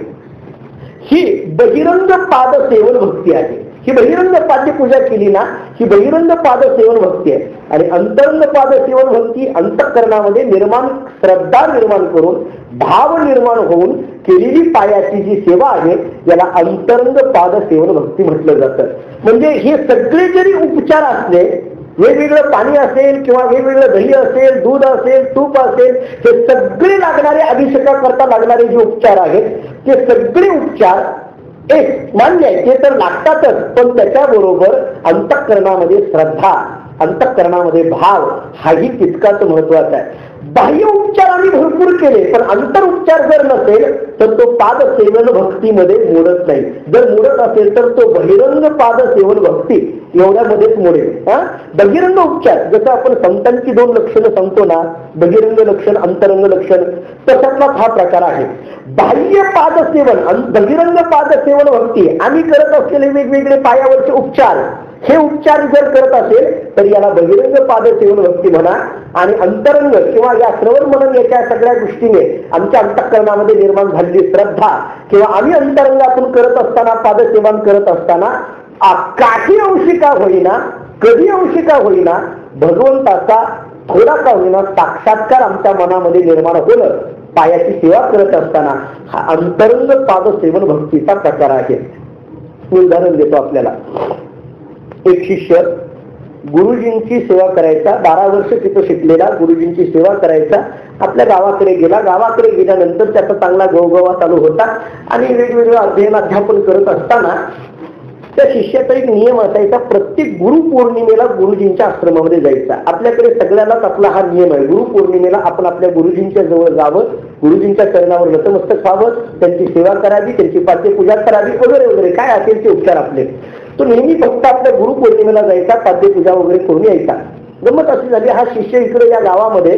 ही बहिरंग पादसेवन भक्ती आहे. ही बहिरंग पाद्य पूजा केली ना, ही बहिरंग पादसेवन भक्ती आहे. आणि अंतरंग पादसेवन भक्ती अंतःकरणामध्ये श्रद्धा निर्माण करून भाव निर्माण होऊन केलेली पायाची जी सेवा आहे याला अंतरंग पादसेवन भक्ती म्हटलं जातं. म्हणजे हे सगळे जरी उपचार असले, वेगवेगळं पाणी असेल किंवा वेगवेगळं दही असेल, दूध असेल, तूप असेल, हे सगळे लागणारे अभिषेकाकरता लागणारे जे उपचार आहेत ते सगळे उपचार एक मान्य आहे, ते तर लागतातच, पण त्याच्याबरोबर अंतःकरणामध्ये श्रद्धा, अंतःकरणामध्ये भाव हाही तितकाच महत्वाचा आहे. बाह्य उपचार आम्ही भरपूर केले पण अंतर उपचार जर नसेल तर तो पादसेवन भक्तीमध्ये मोडत नाही. जर मोडत असेल तर तो बहिरंग पादसेवन भक्ती एवढ्यामध्येच मोडेल. बहिरंग उपचार जसं आपण संतांची दोन लक्षणं सांगतो ना, बहिरंग लक्षण अंतरंग लक्षण, तशातलाच हा प्रकार आहे. बाह्य पादसेवन बहिरंग पादसेवन भक्ती आम्ही करत असलेले वेगवेगळे पायावरचे उपचार, हे उपचार जर करत असेल तर याला बहिरंग पादसेवन भक्ती म्हणा. आणि अंतरंग किंवा या श्रवण मनन याच्या सगळ्या गोष्टीने आमच्या अंतःकरणामध्ये निर्माण झालेली श्रद्धा किंवा आम्ही अंतरंगातून करत असताना पादसेवन करत असताना काही अंशी का होईना, कधी अंशी का होईना, भगवंताचा थोडा का होईना साक्षात्कार आमच्या मनामध्ये निर्माण होणं पायाची सेवा करत असताना हा अंतरंग पादसेवन भक्तीचा प्रकार आहे. मी उदाहरण देतो आपल्याला. एक शिष्य गुरुजींची सेवा करायचा, 12 वर्ष तिथं शिकलेला, गुरुजींची सेवा करायचा, आपल्या गावाकडे गेला. गावाकडे गेल्यानंतर त्याचा चांगला गवगवा चालू होता आणि वेगवेगळं अध्ययन अध्यापन करत असताना त्या शिष्याचा एक नियम असायचा, प्रत्येक गुरुपौर्णिमेला गुरुजींच्या आश्रमामध्ये जायचा. आपल्याकडे सगळ्यालाच आपला हा नियम आहे, गुरुपौर्णिमेला आपण आपल्या गुरुजींच्या जवळ जावं, गुरुजींच्या चरणावर नतमस्तक व्हावं, त्यांची सेवा करावी, त्यांची पाद्यपूजा करावी वगैरे वगैरे काय असेल ते उपचार आपले. तो नेहमी फक्त आपल्या गुरुपौर्णिमेला जायचा, पाद्यपूजा वगैरे करून यायचा. गंमत अशी झाली, हा शिष्य इकडे या गावामध्ये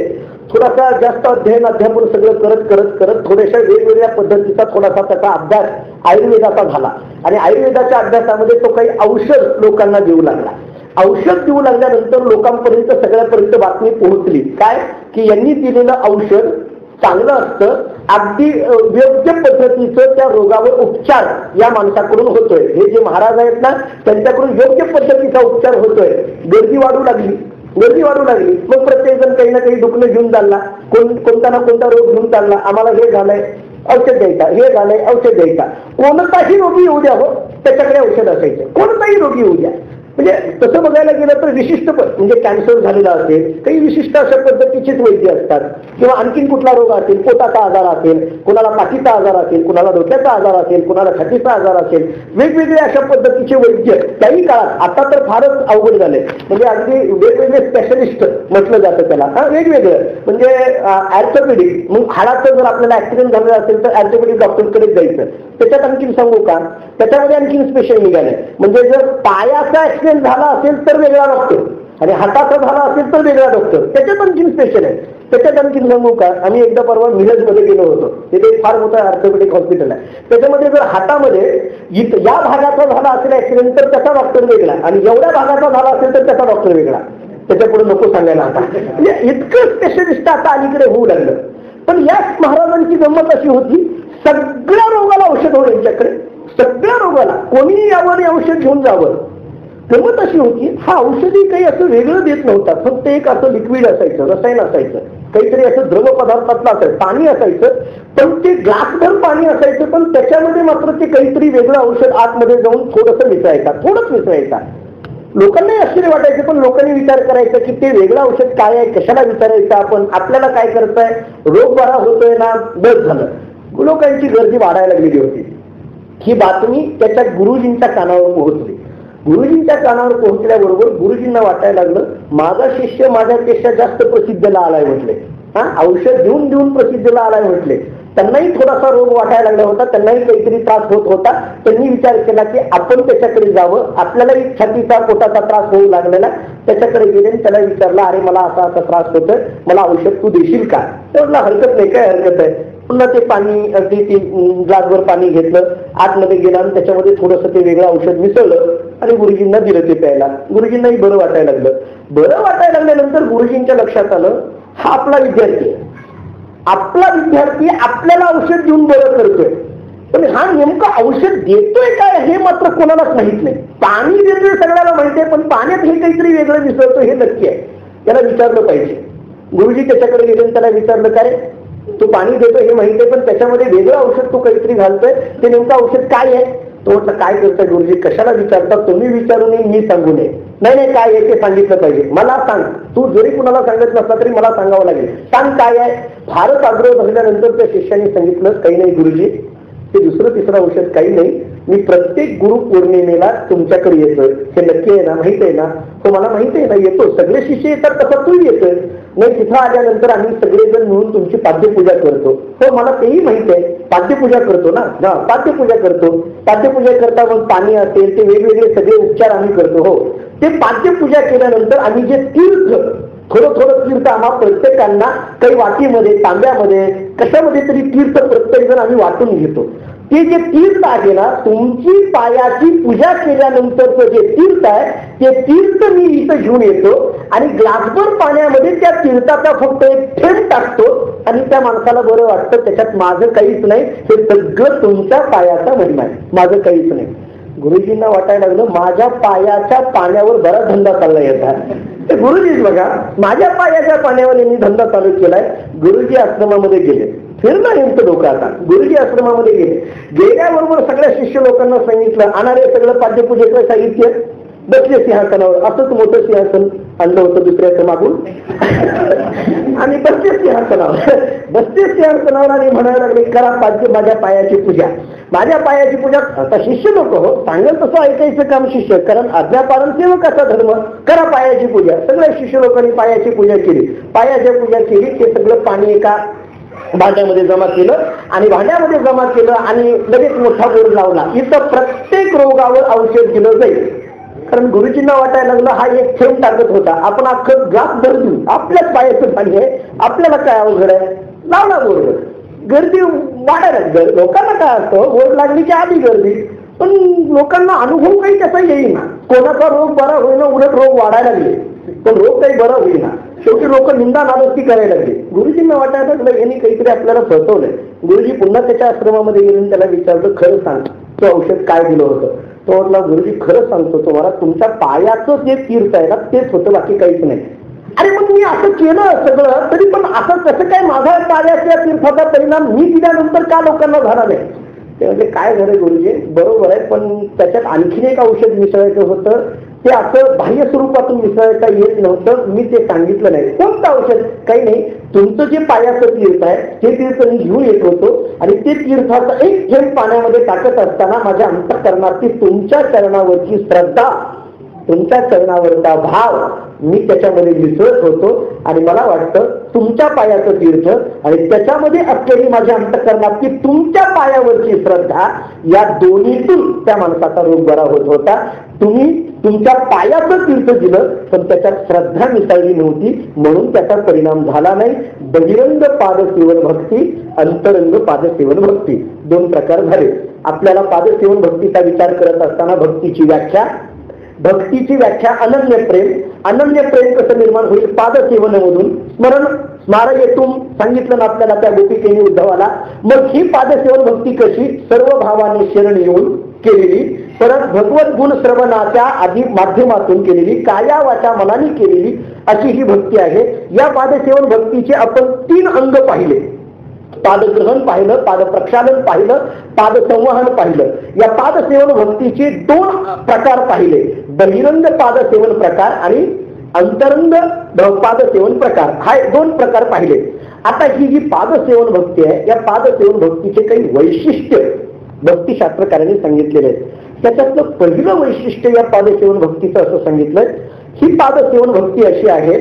थोडासा जास्त अध्ययन अध्यापन सगळं करत करत करत थोड्याशा वेगवेगळ्या पद्धतीचा थोडासा त्याचा अभ्यास आयुर्वेदाचा झाला आणि आयुर्वेदाच्या अभ्यासामध्ये तो काही औषध लोकांना देऊ लागला. औषध देऊ लागल्यानंतर लोकांपर्यंत सगळ्यापर्यंत बातमी पोहोचली काय की यांनी दिलेलं औषध चांगलं असतं, अगदी योग्य पद्धतीचं त्या रोगावर उपचार या माणसाकडून होतोय. हे जे महाराज आहेत ना त्यांच्याकडून योग्य पद्धतीचा उपचार होतोय. गर्दी वाढू लागली. मग प्रत्येक जण काही ना काही दुखणं घेऊन चालला, कोणता ना कोणता रोग घेऊन चालला. आम्हाला हे झालंय औषध द्यायचा, हे झालंय औषध द्यायचा. कोणताही रोगी येऊ द्या हो, त्याच्याकडे औषध असायचं. कोणताही रोगी येऊ द्या. म्हणजे तसं बघायला गेलं तर विशिष्ट म्हणजे कॅन्सर झालेला असेल, काही विशिष्ट अशा पद्धतीचेच वैद्य असतात किंवा आणखीन कुठला रोग असेल, पोटाचा आजार असेल, कुणाला पाठीचा आजार असेल, कुणाला डोक्याचा आजार असेल, कुणाला छातीचा आजार असेल, वेगवेगळे अशा पद्धतीचे वैद्य त्याही काळात. आता तर फारच अवघड झाले, म्हणजे अगदी वेगवेगळे स्पेशलिस्ट म्हटलं जातं त्याला. वेगवेगळं म्हणजे ऑर्थोपेडिक, मग हाडाचं जर आपल्याला ऍक्सिडेंट झालेला असेल तर ऑर्थोपेडिक डॉक्टरकडे जायचं. त्याच्यात आणखीन सांगू का, त्याच्यामध्ये आणखीन स्पेशल निघाले. म्हणजे जर पायाचा ऍक्सिडेंट झाला असेल तर वेगळा डॉक्टर आणि हाताचा झाला असेल तर वेगळा डॉक्टर, त्याच्यात आणखीन स्पेशल आहे. त्याच्यात आणखीन सांगू का, आम्ही एकदा परवा मिरजमध्ये गेलो होतो. तिथे एक फार मोठं ऑर्थोपेडिक हॉस्पिटल आहे. त्याच्यामध्ये जर हातामध्ये या भागाचा झाला असेल ऍक्सिडेंट तर त्याचा डॉक्टर वेगळा आणि एवढ्या भागाचा झाला असेल तर त्याचा डॉक्टर वेगळा. त्याच्या पुढे नको सांगायला आता. म्हणजे इतकं स्पेशलिस्ट आता अलीकडे होऊ लागलं. पण या महाराजांची गंमत अशी होती, सगळ्या रोगाला औषध हो यांच्याकडे, सगळ्या रोगाला कोणी यावं आणि औषध घेऊन जावं. गंमत अशी होती, हा औषधी काही असं वेगळं देत नव्हता. फक्त एक असं लिक्विड असायचं, रसायन असायचं, काहीतरी असं द्रव पदार्थातलं असायचं, पाणी असायचं. पण ते ग्लासभर पाणी असायचं, पण त्याच्यामध्ये मात्र ते काहीतरी वेगळं औषध आतमध्ये जाऊन थोडंसं मिसळायचा. लोकांनाही आश्चर्य वाटायचं, पण लोकांनी विचार करायचा की ते वेगळं औषध काय आहे, कशाला विचारायचं आपण, आपल्याला काय करताय, रोग बरा होतोय ना, बस झालं. लोकांची गर्दी वाढायला लागलेली होती. ही बातमी त्याच्या गुरुजींच्या कानावर पोहोचली. गुरुजींच्या कानावर पोहोचल्याबरोबर गुरुजींना वाटायला लागलं माझा शिष्य माझ्यापेक्षा जास्त प्रसिद्धीला आलाय म्हटले. औषध देऊन देऊन प्रसिद्धीला आलाय म्हटले. त्यांनाही थोडासा रोग वाटायला लागला होता, त्यांनाही काहीतरी त्रास होत होता. त्यांनी विचार केला की आपण त्याच्याकडे जावं. आपल्यालाही छातीचा पोटाचा त्रास होऊ लागलेला. त्याच्याकडे गेले आणि त्याला विचारलं अरे मला असा असा त्रास होतोय, मला औषध तू देशील का? म्हटलं हरकत नाही, काय हरकत आहे. पुन्हा ते पाणी अगदी ग्लासभर पाणी घेतलं, आतमध्ये गेला आणि त्याच्यामध्ये थोडंसं ते वेगळं औषध मिसळलं आणि गुरुजींना दिलं ते प्यायला. गुरुजींनाही बरं वाटायला लागलं. बरं वाटायला लागल्यानंतर गुरुजींच्या लक्षात आलं हा आपला विद्यार्थी आहे. आपला विद्यार्थी आपल्याला औषध देऊन बरं करतोय, पण हा नेमकं औषध देतोय काय हे मात्र कोणालाच माहित नाही. पाणी देतोय सगळ्याला माहिती आहे, पण पाण्यात हे काहीतरी वेगळं मिसळतो हे नक्की आहे. त्याला विचारलं पाहिजे. गुरुजी त्याच्याकडे गेले त्याला विचारलं काय तू पाणी देतोय हे माहिती आहे, पण त्याच्यामध्ये वेगळं औषध तू काहीतरी घालतोय, ते नेमकं औषध काय आहे? तो म्हटलं काय करतोय गुरुजी, कशाला विचारता, तुम्ही विचारू नये मी सांगू नये. नाही नाही काय आहे ते सांगितलं पाहिजे, मला सांग. तू जरी कुणाला सांगत नसला तरी मला सांगावं लागेल, सांग काय आहे. फारच आग्रह धरल्यानंतर त्या शिष्याने सांगितलं काही नाही गुरुजी, ते दुसरं तिसरं औषध काही नाही, मी प्रत्येक गुरु पौर्णिमेला तुमच्याकडे येतोय, हे नक्की आहे ना, माहित आहे ना? हो मला माहिती आहे ना, येतो. सगळे शिष्य येतात तसं तू येतोय. नाही तिथं आल्यानंतर आम्ही सगळेजण मिळून तुमची पाद्यपूजा करतो. हो मला तेही माहित आहे, पाद्यपूजा करतो ना, पाद्यपूजा करतो. पाद्यपूजा करता मग पाणी असेल ते वेगवेगळे सगळे उपचार आम्ही करतो. हो ते पाद्यपूजा केल्यानंतर आम्ही जे तीर्थ थोडं थोडं तीर्थ आम्हा प्रत्येकांना काही वाटीमध्ये तांब्यामध्ये कशामध्ये तरी तीर्थ प्रत्येक जण आम्ही वाटून घेतो. ते जे तीर्थ आहे ना, तुमची पायाची पूजा केल्यानंतरचं जे तीर्थ आहे ते तीर्थ मी इथं घेऊन येतो आणि ग्लासभर पाण्यामध्ये त्या तीर्थाचा फक्त एक थेंब टाकतो आणि त्या माणसाला बरं वाटतं. त्याच्यात माझं काहीच नाही, हे सगळं तुमच्या पायाचा महिमा आहे, माझं काहीच नाही. गुरुजींना वाटायला लागलं माझ्या पायाच्या पाण्यावर बराच धंदा चालला येतात. गुरुजीच बघा माझ्या पायाच्या पाण्यावर यांनी धंदा चालू केलाय. गुरुजी आश्रमामध्ये गेले, फिरलं नेमकं डोकं. आता गुरुजी आश्रमामध्ये गेले, गेल्याबरोबर सगळ्या शिष्य लोकांना सांगितलं आणणारे सगळं पाद्यपूजेचं साहित्य. बसले सिंहासनावर, असंच मोठं सिंहासन आणलं होतं दुसऱ्याचं मागून आणि बसते सिंहासनावर आणि म्हणायला लागले करा पाद्य माझ्या पायाची पूजा, माझ्या पायाची पूजा. आता शिष्य लोक हो सांगेल तसं ऐकायचं काम शिष्य, कारण आज्ञापालन सेवकाचा धर्म. करा पायाची पूजा. सगळ्या शिष्य लोकांनी पायाची पूजा केली. पायाची पूजा केली, ते सगळं पाणी एका भांड्यामध्ये जमा केलं आणि भांड्यामध्ये जमा केलं आणि लगेच मोठा बोर्ड लावला, इथं प्रत्येक रोगावर औषध दिलं जाईल. कारण गुरुजींना वाटायला लागलं हा एक थेंब टाकत होता, आपण अख्खं ग्लास भर देऊ, आपल्याच पायाचं पाणी आहे, आपल्याला काय अवघड आहे. लावला बोर्ड. गर्दी वाढायला, लोकांना काय असतं बोर्ड लागलीच्या आधी गर्दी, पण लोकांना अनुभव काही त्याचा येईना. कोणाचा रोग बरा होईना, उलट रोग वाढायला लागले, पण रोग काही बरा होईना. शेवटी लोक निंदा नालस्ती करायला लागली. गुरुजींना वाटायला लागलं यांनी काहीतरी आपल्याला फसवलंय. गुरुजी पुन्हा त्याच्या आश्रमामध्ये गेले, त्याला विचारलं खरं सांग तू औषध काय दिलं होतं. तो म्हटला गुरुजी खरं सांगतो तुम्हाला, तुमच्या पायाचं जे तीर्थ आहे ना तेच होतं, बाकी काहीच नाही. अरे मग मी असं केलं सगळं तरी पण असं कसं काय माझा पायाच्या तीर्थाचा परिणाम मी दिल्यानंतर का लोकांना झाला नाही? ते म्हणजे काय झालं गुरुजी, बरोबर आहे पण त्याच्यात आणखीन एक औषध मिसळायचं होतं, ते असं बाह्य स्वरूपातून मिसळता येत नव्हतं, मी ते सांगितलं नाही. कोणतं औषध? काही नाही, तुमचं जे पायाचं तीर्थ आहे ते तीर्थ मी घेऊन येत होतो आणि ते तीर्थाचं एक थेंब पाण्यामध्ये टाकत असताना माझ्या अंतःकरणाची तुमच्या चरणावरची श्रद्धा, तुमच्या चरणावरचा भाव मी त्याच्यामध्ये मिसळत होतो आणि मला वाटतं तुमच्या पायाचं तीर्थ आणि त्याच्यामध्ये असलेली माझ्या अंतःकरणाची तुमच्या पायावरची श्रद्धा, या दोन्हीतून त्या माणसाचा रोग बरा होत होता. तुम्ही तुमच्या पायाचं तीर्थ दिलं पण त्याच्यात श्रद्धा मिसळली नव्हती, म्हणून त्याचा परिणाम झाला नाही. बहिरंग पादसेवन भक्ती, अंतरंग पादसेवन भक्ती, दोन प्रकार झाले. आपल्याला पादसेवन भक्तीचा विचार करत असताना भक्तीची व्याख्या अनन्य प्रेम. अनन्य प्रेम कसं निर्माण होईल? पादसेवनामधून. स्मारयेतून सांगितलं ना आपल्याला त्या गोपिकेने उद्धवाला. मग ही पादसेवन भक्ती कशी? सर्व भावाने शरण येऊन केलेली, परत भगवत गुण श्रवणाच्या आधी माध्यमातून केलेली, काया वाचा मनाने केलेली अशी ही भक्ती आहे. या पादसेवन भक्तीचे आपण 3 अंग पाहिले. पादग्रहण पाहिलं, पादप्रक्षालन पाहिलं, पादसंवहन पाहिलं. या पादसेवन भक्तीचे 2 प्रकार पाहिले, बहिरंग पादसेवन प्रकार आणि अंतरंग पादसेवन प्रकार, हा 2 प्रकार पाहिले. आता ही जी पादसेवन भक्ती आहे, या पादसेवन भक्तीचे काही वैशिष्ट्य भक्तिशास्त्रकारांनी सांगितलेले आहेत. त्याच्यातलं पहिलं वैशिष्ट्य या पादसेवन भक्तीचं असं सांगितलंय. ही पादसेवन भक्ती अशी आहे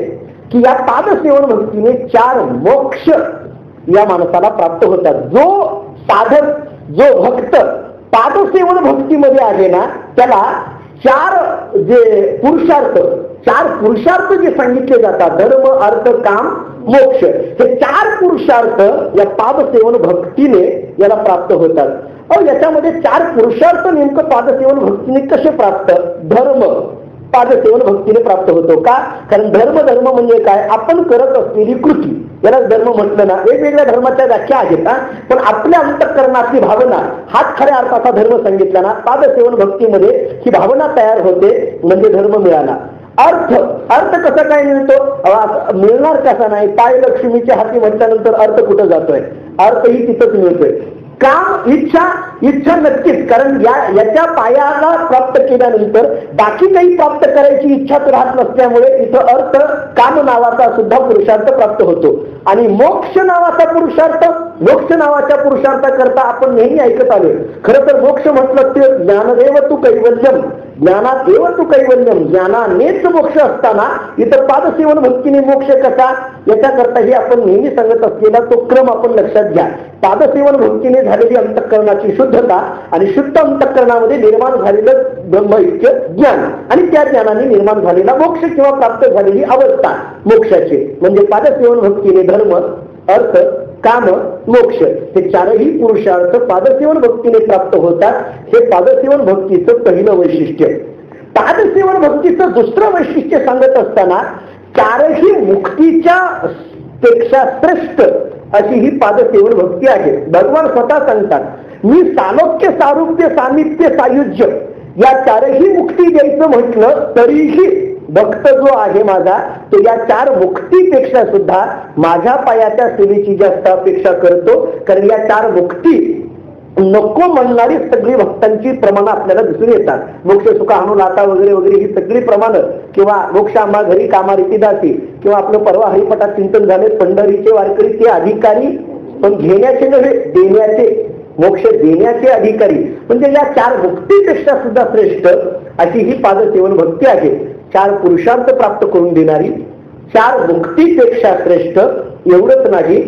की या पादसेवन भक्तीने 4 मोक्ष या माणसाला प्राप्त होतात. जो साधक, जो भक्त पादसेवन भक्तीमध्ये आहे ना, त्याला 4 जे पुरुषार्थ, 4 पुरुषार्थ जे सांगितले जातात, धर्म अर्थ काम मोक्ष, हे 4 पुरुषार्थ या पादसेवन भक्तीने याला प्राप्त होतात. याच्यामध्ये 4 पुरुषार्थ नेमकं पादसेवन भक्तीने कसे प्राप्त? धर्म पादसेवन भक्तीने प्राप्त होतो का? कारण धर्म म्हणजे काय? आपण करत असलेली कृती, याला धर्म म्हटलं ना. वेगवेगळ्या धर्माच्या व्याख्या आहेत हा, पण आपल्या अंतःकरणातली भावना हाच खऱ्या अर्थाचा धर्म सांगितला ना. पादसेवन भक्तीमध्ये ही भावना तयार होते, म्हणजे धर्म मिळाला. अर्थ कसा काय मिळतो? मिळणार कसा नाही? पाय लक्ष्मीच्या हाती म्हटल्यानंतर अर्थ कुठं जातोय? अर्थही तिथंच मिळतोय. काम, इच्छा नक्कीच, कारण याच्या पायाला प्राप्त केल्यानंतर बाकी काही प्राप्त करायची इच्छाच राहत नसल्यामुळे इथं अर्थ काम नावाचा सुद्धा पुरुषार्थ प्राप्त होतो. आणि मोक्ष नावाचा पुरुषार्थ, मोक्ष नावाच्या पुरुषार्थाकरता आपण नेहमी ऐकत आलोय. खरं तर मोक्ष म्हटलं ते ज्ञानदेव तू कैवल्यम, ज्ञानादेव तू कैवल्यम, ज्ञानानेच मोक्ष असताना इथं पादसेवन भक्तीने मोक्ष कसा? याच्याकरताही आपण नेहमी सांगत असलेला तो क्रम आपण लक्षात घ्या. पादसेवन भक्तीने झालेली अंतःकरणाची शुद्धता आणि शुद्ध अंतःकरणामध्ये निर्माण झालेलं ब्रह्मैक्य ज्ञान आणि त्या ज्ञानाने निर्माण झालेला मोक्ष किंवा प्राप्त झालेली अवस्था मोक्षाची, म्हणजे पादसेवन भक्तीने धर्म अर्थ काम मोक्ष हे 4ही पुरुषार्थ पादसेवन भक्तीने प्राप्त होतात. हे पादसेवन भक्तीचं पहिलं वैशिष्ट्य. पादसेवन भक्तीचं दुसरं वैशिष्ट्य सांगत असताना 4ही मुक्तीच्या पेक्षा श्रेष्ठ अशी ही पादसेवन भक्ती आहे. भगवान स्वतः सांगतात, मी सालोक्य सारूप्य सामिप्य सायुज्य या 4ही मुक्ती द्यायचं म्हटलं तरीही भक्त जो आहे माझा तो या 4 मुक्तीपेक्षा सुद्धा माझ्या पायाच्या सेवेची जास्त अपेक्षा करतो. कारण या 4 मुक्ती नको म्हणणारी सगळी भक्तांची प्रमाणं आपल्याला दिसून येतात. मोक्ष सुखा हनु लाता वगैरे वगैरे ही सगळी प्रमाणं, किंवा मोक्ष आम्हा घरी कामा रीतीदासी, किंवा आपलं परवा हरिपटात चिंतन झाले पंढरीचे वारकरी ते अधिकारी, पण घेण्याचे नव्हे देण्याचे, मोक्ष देण्याचे अधिकारी, म्हणजे या 4 मुक्तीपेक्षा सुद्धा श्रेष्ठ अशी ही पादसेवन भक्ती आहे. 4 पुरुषार्थ प्राप्त करून देणारी, 4 मुक्तीपेक्षा श्रेष्ठ. एवढंच नाही,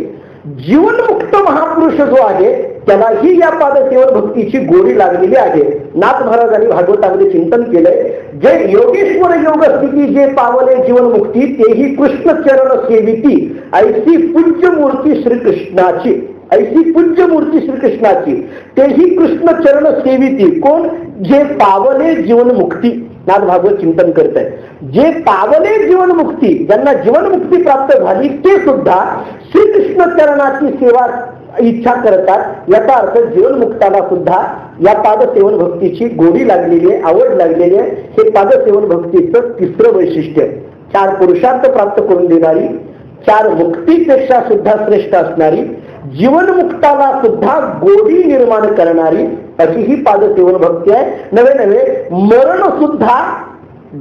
जीवनमुक्त महापुरुष जो आहे त्यालाही या पादसेवन भक्तीची गोडी लागलेली आहे. नाथ महाराजांनी भागवतामध्ये चिंतन केलंय, जे योगेश्वर योग स्थिती जे पावले जीवनमुक्ती तेही कृष्ण चरण सेविती, ऐसी पूज्य मूर्ती श्रीकृष्णाची, ऐसी पूज्य मूर्ती श्रीकृष्णाची, तेही कृष्ण चरण सेविती. कोण? जे पावले जीवनमुक्ती. नाथ भागवत चिंतन करत आहे, जे पावले जीवनमुक्ती, ज्यांना जीवनमुक्ती प्राप्त झाली ते सुद्धा श्रीकृष्ण चरणाची सेवा इच्छा करतात. याचा अर्थ जीवनमुक्ताला सुद्धा या पादसेवन भक्तीची गोडी लागलेली आहे, आवड लागलेली आहे. हे पादसेवन भक्तीचं तिसरं वैशिष्ट्य. 4 पुरुषार्थ प्राप्त करून देणारी, 4 मुक्तीपेक्षा सुद्धा श्रेष्ठ असणारी, जीवनमुक्ताला सुद्धा गोडी निर्माण करणारी अशी ही पादसेवन भक्ती आहे. नवे मरण सुद्धा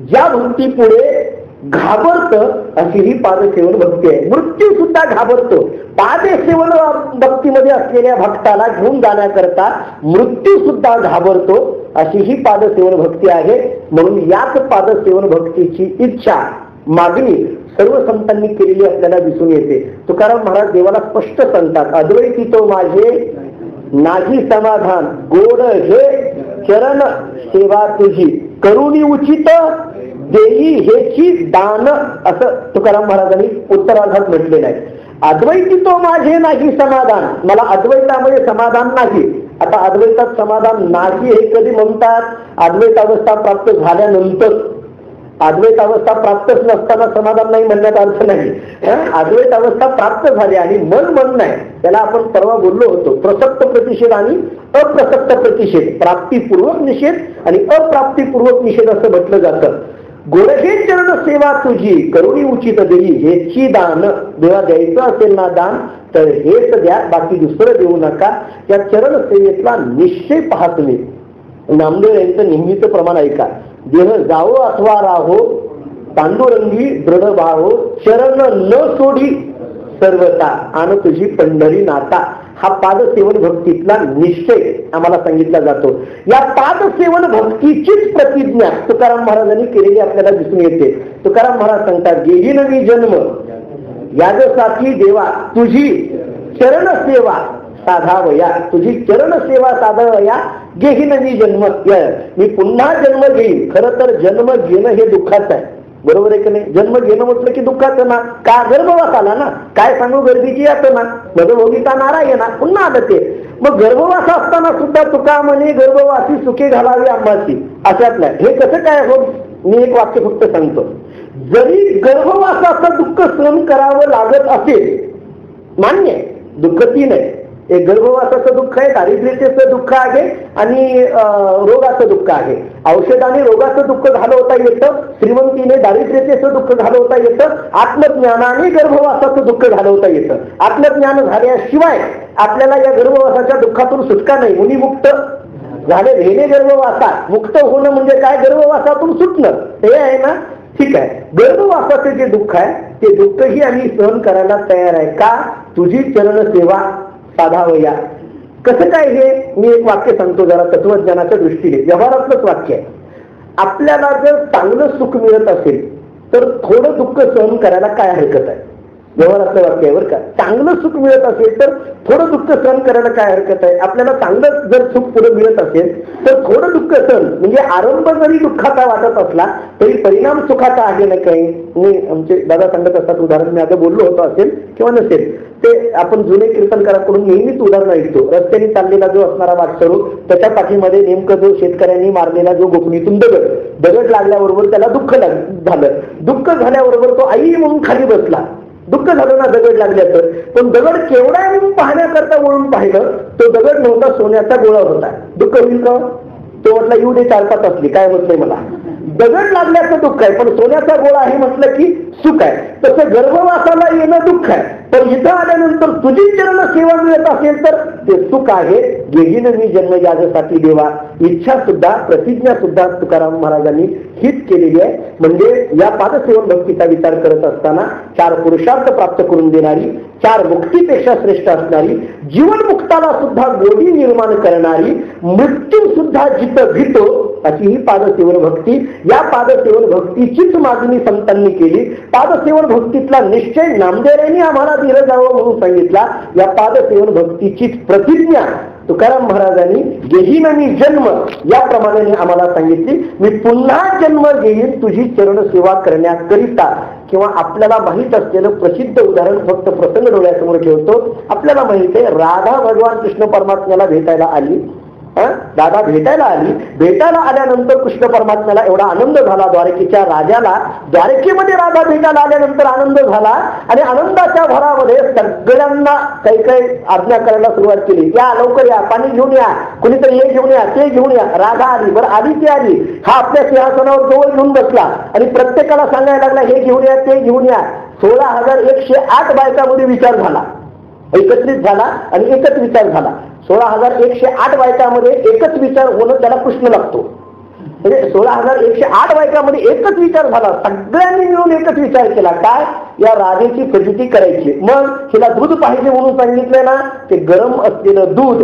ज्या भक्ती पुढे घाबरत अशी ही पादसेवन भक्ती आहे. मृत्यू सुद्धा घाबरतो. पादसेवन भक्तीमध्ये असलेल्या भक्ताला घेऊन जाण्याकरता मृत्यू सुद्धा घाबरतो अशी ही पादसेवन भक्ती आहे. म्हणून याच पादसेवन भक्तीची इच्छा, मागणी सर्व संतांनी केलेली आपल्याला दिसून येते. तुकाराम महाराज देवाला स्पष्ट सांगतात, अद्वैती तो माझे नाही समाधान, गोड हे चरण सेवा तुझी, करुणी उचित देई हेची दान, असं तुकाराम महाराजांनी उत्तरार्धात म्हटलेलं आहे. अद्वैती तो माझे नाही समाधान, मला अद्वैतामध्ये समाधान नाही. आता अद्वैतात समाधान नाही हे कधी म्हणतात? अद्वैत अवस्था प्राप्त झाल्यानंतर. अद्वैत अवस्था प्राप्तच नसताना समाधान नाही म्हणण्याचा अर्थ नाही. अद्वैत अवस्था प्राप्त झाली आणि मन नाही, त्याला आपण परवा बोललो होतो, प्रसक्त प्रतिषेध आणि अप्रसक्त प्रतिषेध, प्राप्तीपूर्वक निषेध आणि अप्राप्तीपूर्वक निषेध असं म्हटलं जातं. गोडहे चरण सेवा तुझी, करुणी उचित देई हेची दान. देवा द्यायचं असेल ना दान तर हेच द्या, बाकी दुसरं देऊ नका. या चरण सेवेतला निश्चय पहा तुम्ही. नामदेव यांचं नेहमीचं प्रमाण ऐका, देह जावो अथवा राहो, पांडुरंगी दृढ भावो, चरण न सोडी सर्वता, आण तुझी पंढरी नाता. हा पादसेवन भक्तीतला निश्चय आम्हाला सांगितला जातो. या पादसेवन भक्तीचीच प्रतिज्ञा तुकाराम महाराजांनी केलेली आपल्याला दिसून येते. तुकाराम महाराज सांगतात, गेली नवी जन्म याजसाठी देवा तुझी चरण सेवा साधावया, तुझी चरण सेवा साधावया गेही नवी जन्म, मी पुन्हा जन्म घेईन. खरं तर जन्म घेणं हे दुःखाचं आहे, बरोबर आहे की नाही? जन्म घेणं म्हटलं की दुःखाचं ना. का? गर्भवास आला ना. काय सांगू, गर्भीची येतं ना, भगभोगीचा नारायणा पुन्हा आलं ते. मग गर्भवास असताना सुद्धा तुका म्हणे गर्भवासी सुखे घालावी आंबाची, अशातलं हे कसं काय हो? मी एक वाक्य फक्त सांगतो. जरी गर्भवासाचं दुःख सहन करावं लागत असेल, मान्य आहे, दुःख तीन आहे. एक गर्भवासाचं दुःख आहे, दारिद्र्याचं दुःख आहे आणि रोगाचं दुःख आहे. औषधाने रोगाचं दुःख घालवता येतं, श्रीमंतीने दारिद्र्याचं दुःख घालवता येतं, आत्मज्ञानाने गर्भवासाचं दुःख घालवता येतं. आत्मज्ञान झाल्याशिवाय आपल्याला या गर्भवासाच्या दुःखातून सुटका नाही. मुनिमुक्त झाले भेने गर्भवासात, मुक्त होणं म्हणजे काय? गर्भवासातून सुटणं, हे आहे ना. ठीक आहे, गर्भवासाचे जे दुःख आहे ते दुःखही आम्ही सहन करायला तयार आहे. का? तुझी चरण सेवा साधावया. कसं काय हे? मी एक वाक्य सांगतो जरा तत्वज्ञानाच्या दृष्टीने, व्यवहारातलंच वाक्य आहे. आपल्याला जर चांगलं सुख मिळत असेल तर थोडं दुःख सहन करायला काय हरकत आहे? व्यवहारातलं वाक्य आहे बरं का. चांगलं सुख मिळत असेल तर थोडं दुःख सहन करायला काय हरकत आहे? आपल्याला चांगलं जर सुख पुढे मिळत असेल तर थोडं दुःख सहन, म्हणजे आरंभ जरी दुःखाचा वाटत असला तरी परिणाम सुखाचा आहे ना काही. मी आमचे दादा सांगत असतात उदाहरण, मी आता बोललो होतो असेल किंवा नसेल ते, आपण जुने कीर्तनकाराकडून नेहमीच उदाहरण ऐकतो. रस्त्याने चाललेला जो असणारा वाटसरू, त्याच्या पाठीमध्ये नेमकं जो शेतकऱ्यांनी मारलेला जो गोपनीतून दगड लागल्याबरोबर त्याला दुःख झालं. दुःख झाल्याबरोबर तो आई म्हणून खाली बसला. दुःख झालं ना दगड लागल्याचं, पण दगड केवढा म्हणून पाहण्याकरता वळून पाहिलं, तो दगड नव्हता, सोन्याचा गोळा होता. दुःख होईल का? तो म्हटला येऊ दे 4-5 असली, काय म्हटलंय मला, दगड लागल्याचं दुःख आहे, पण सोन्याचा गोळा आहे म्हटलं की सुख आहे. तसं गर्भवासाला येणं दुःख आहे, पण इथं आल्यानंतर तुझी चरण सेवा मिळत असेल तर ते सुख आहे. गेहीन मी जन्म यासाठी देवा, इच्छा सुद्धा, प्रतिज्ञा सुद्धा तुकाराम महाराजांनी हीच केलेली आहे. म्हणजे या पादसेवन भक्तीचा विचार करत असताना 4 पुरुषार्थ प्राप्त करून देणारी, 4 मुक्तीपेक्षा श्रेष्ठ असणारी, जीवनमुक्ताला सुद्धा गोडी निर्माण करणारी, मृत्यू सुद्धा जिथं भीतो अशी ही पादसेवन भक्ती. या पादसेवन भक्तीचीच मागणी संतांनी केली. पादसेवन भक्तीतला निश्चय नामदेवांनी आम्हाला दिलं जावं म्हणून सांगितला. या पादसेवन भक्तीचीच प्रतिज्ञा तुकाराम महाराजांनी गेहीन मी जन्म याप्रमाणे आम्हाला सांगितली. मी पुन्हा जन्म घेईन तुझी चरण सेवा करण्याकरिता. किंवा आपल्याला माहित असलेलं प्रसिद्ध उदाहरण फक्त प्रसंग डोळ्यासमोर ठेवतो. आपल्याला माहित आहे, राधा भगवान कृष्ण परमात्म्याला भेटायला आली. दादा भेटायला आल्यानंतर कृष्ण परमात्म्याला एवढा आनंद झाला, द्वारकेच्या राजाला द्वारकेमध्ये राधा भेटायला आल्यानंतर आनंद झाला. आणि आनंदाच्या भरामध्ये सगळ्यांना काही आज्ञा करायला सुरुवात केली. या लवकर या, पाणी घेऊन या, कुणीतरी हे घेऊन या, ते घेऊन या. राधा आली, बरं आली ती आली, हा आपल्या सिंहासनावर जवळ घेऊन बसला आणि प्रत्येकाला सांगायला लागला हे घेऊन या, ते घेऊन या. 16,108 बायकांमध्ये विचार झाला, एकत्रित झाला आणि एकच विचार झाला. 16,108 बायकांमध्ये एकच विचार होणं त्याला प्रश्न लागतो. म्हणजे 16,108 बायकांमध्ये एकच विचार झाला. सगळ्यांनी मिळून एकच विचार केला, काय? या राधेची फजिती करायची. मग हिला दूध पाहिजे म्हणून सांगितलं ना, ते गरम असलेलं दूध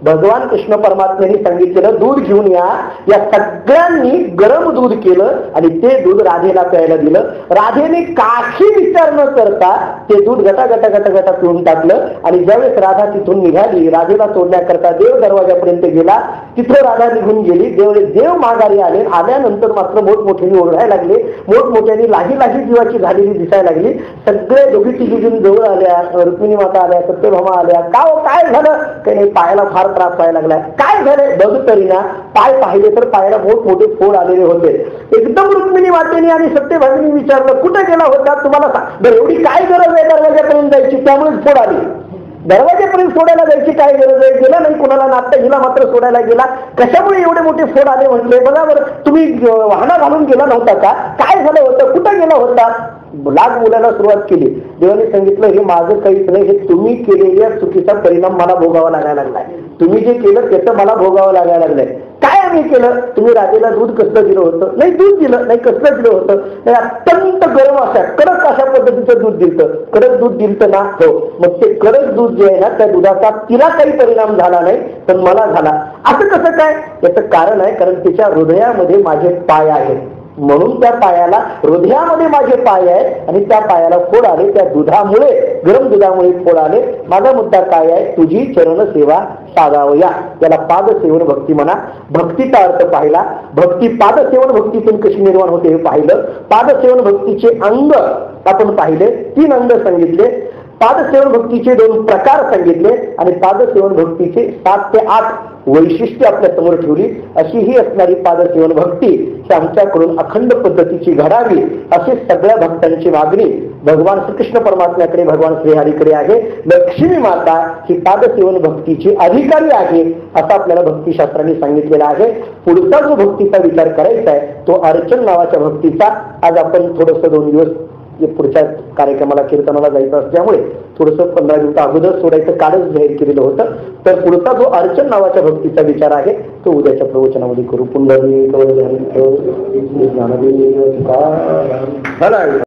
भगवान कृष्ण परमात्म्यांनी सांगितलेलं दूध घेऊन या. या सगळ्यांनी गरम दूध केलं आणि ते दूध राधेला प्यायला दिलं. राधेने काही विचार न करता ते दूध गटा पिऊन टाकलं. आणि ज्यावेळेस राधा तिथून निघाली, राधेला सोडण्याकरता देव दरवाजापर्यंत गेला. तिथं राधा निघून गेली. देव माघारी आले. आल्यानंतर मात्र मोठमोठ्याने ओरडायला लागले, मोठमोठ्याने लाही जीवाची झालेली दिसायला लागली. सगळे दोघी तिघी जवळ आल्या, रुक्मिणी माता आल्या, सत्यभामा आल्या. काय झालं? काही पायाला फार त्रास व्हायला लागलाय. काय झालंय? बघ तरी ना. पाय पाहिले तर पायाला मोठमोठे फोड आलेले होते. एकदम रुक्मिणी मातेने आणि सत्यभामेने विचारलं, कुठे गेला होता? तुम्हाला सांग. बरं, एवढी काय गरज आहे दरवाजापर्यंत जायची? त्यामुळे फोड आली. दरवाजापर्यंत सोडायला जायची काय गरज आहे? गेला नाही कुणाला नाट्य, हिला मात्र सोडायला गेला. कशामुळे एवढे मोठे फोड आले म्हटले? बघा बरं, तुम्ही वाहना घालून गेला नव्हता का? काय झालं होतं? कुठं गेला होता? लाग बोलायला सुरुवात केली. देवाने सांगितलं, हे माझं काहीच नाही, हे तुम्ही केलेल्या चुकीचा परिणाम मला भोगावा लागायला लागलाय. तुम्ही जे केलं त्याचं मला भोगावं लागायला लागलंय. काय काय मी केलं? तुम्ही राजेला दूध कसलं दिलं होतं? नाही दूध दिलं. नाही कसलं दिलं होतं? नाही अत्यंत गरम अशा कडक अशा पद्धतीचं दूध दिलं. कडक दूध दिलं ना? हो. मग ते कडक दूध जे आहे ना, त्या दुधाचा तिला काही परिणाम झाला नाही, पण मला झाला. असं कसं काय? याचं कारण आहे, कारण तिच्या हृदयामध्ये माझे पाय आहेत, म्हणून त्या पायाला, हृदयामध्ये माझे पाय आहेत आणि त्या पायाला फोड आले, त्या दुधामुळे, गरम दुधामुळे फोड आले. माझा मुद्दा काय आहे? तुझी चरण सेवा साधावया. त्याला पादसेवन भक्ती म्हणा. भक्तीचा अर्थ पाहिला. भक्ती पादसेवन भक्तीतून कशी निर्माण होते हे पाहिलं. पादसेवन भक्तीचे अंग आपण पाहिले, 3 अंग सांगितले. पादसेवन भक्तीचे 2 प्रकार सांगितले आणि पादसेवन भक्तीचे 7 ते 8 वैशिष्ट्य आपल्या समोर ठेवली. अशी ही असणारी पादसेवन भक्ती ही आमच्याकडून अखंड पद्धतीची घडावी, अशी सगळ्या भक्तांची मागणी भगवान श्रीकृष्ण परमात्म्याकडे, भगवान श्रीहरीकडे आहे. लक्ष्मी माता ही पादसेवन भक्तीची अधिकारी आहे, असं आपल्याला भक्तिशास्त्राने सांगितलेलं आहे. पुढचा जो भक्तीचा विचार करायचा आहे तो अर्चन नावाच्या भक्तीचा. आज आपण थोडंसं 2 दिवस पुढच्या कार्यक्रमाला, कीर्तनाला जायचं असल्यामुळे थोडंसं 15 दिवसा अगोदर सोडायचं कालच जाहीर केलेलं होतं. तर पुढचा जो अर्चन नावाच्या भक्तीचा विचार आहे तो उद्याच्या प्रवचनामध्ये करू. पुंडलिक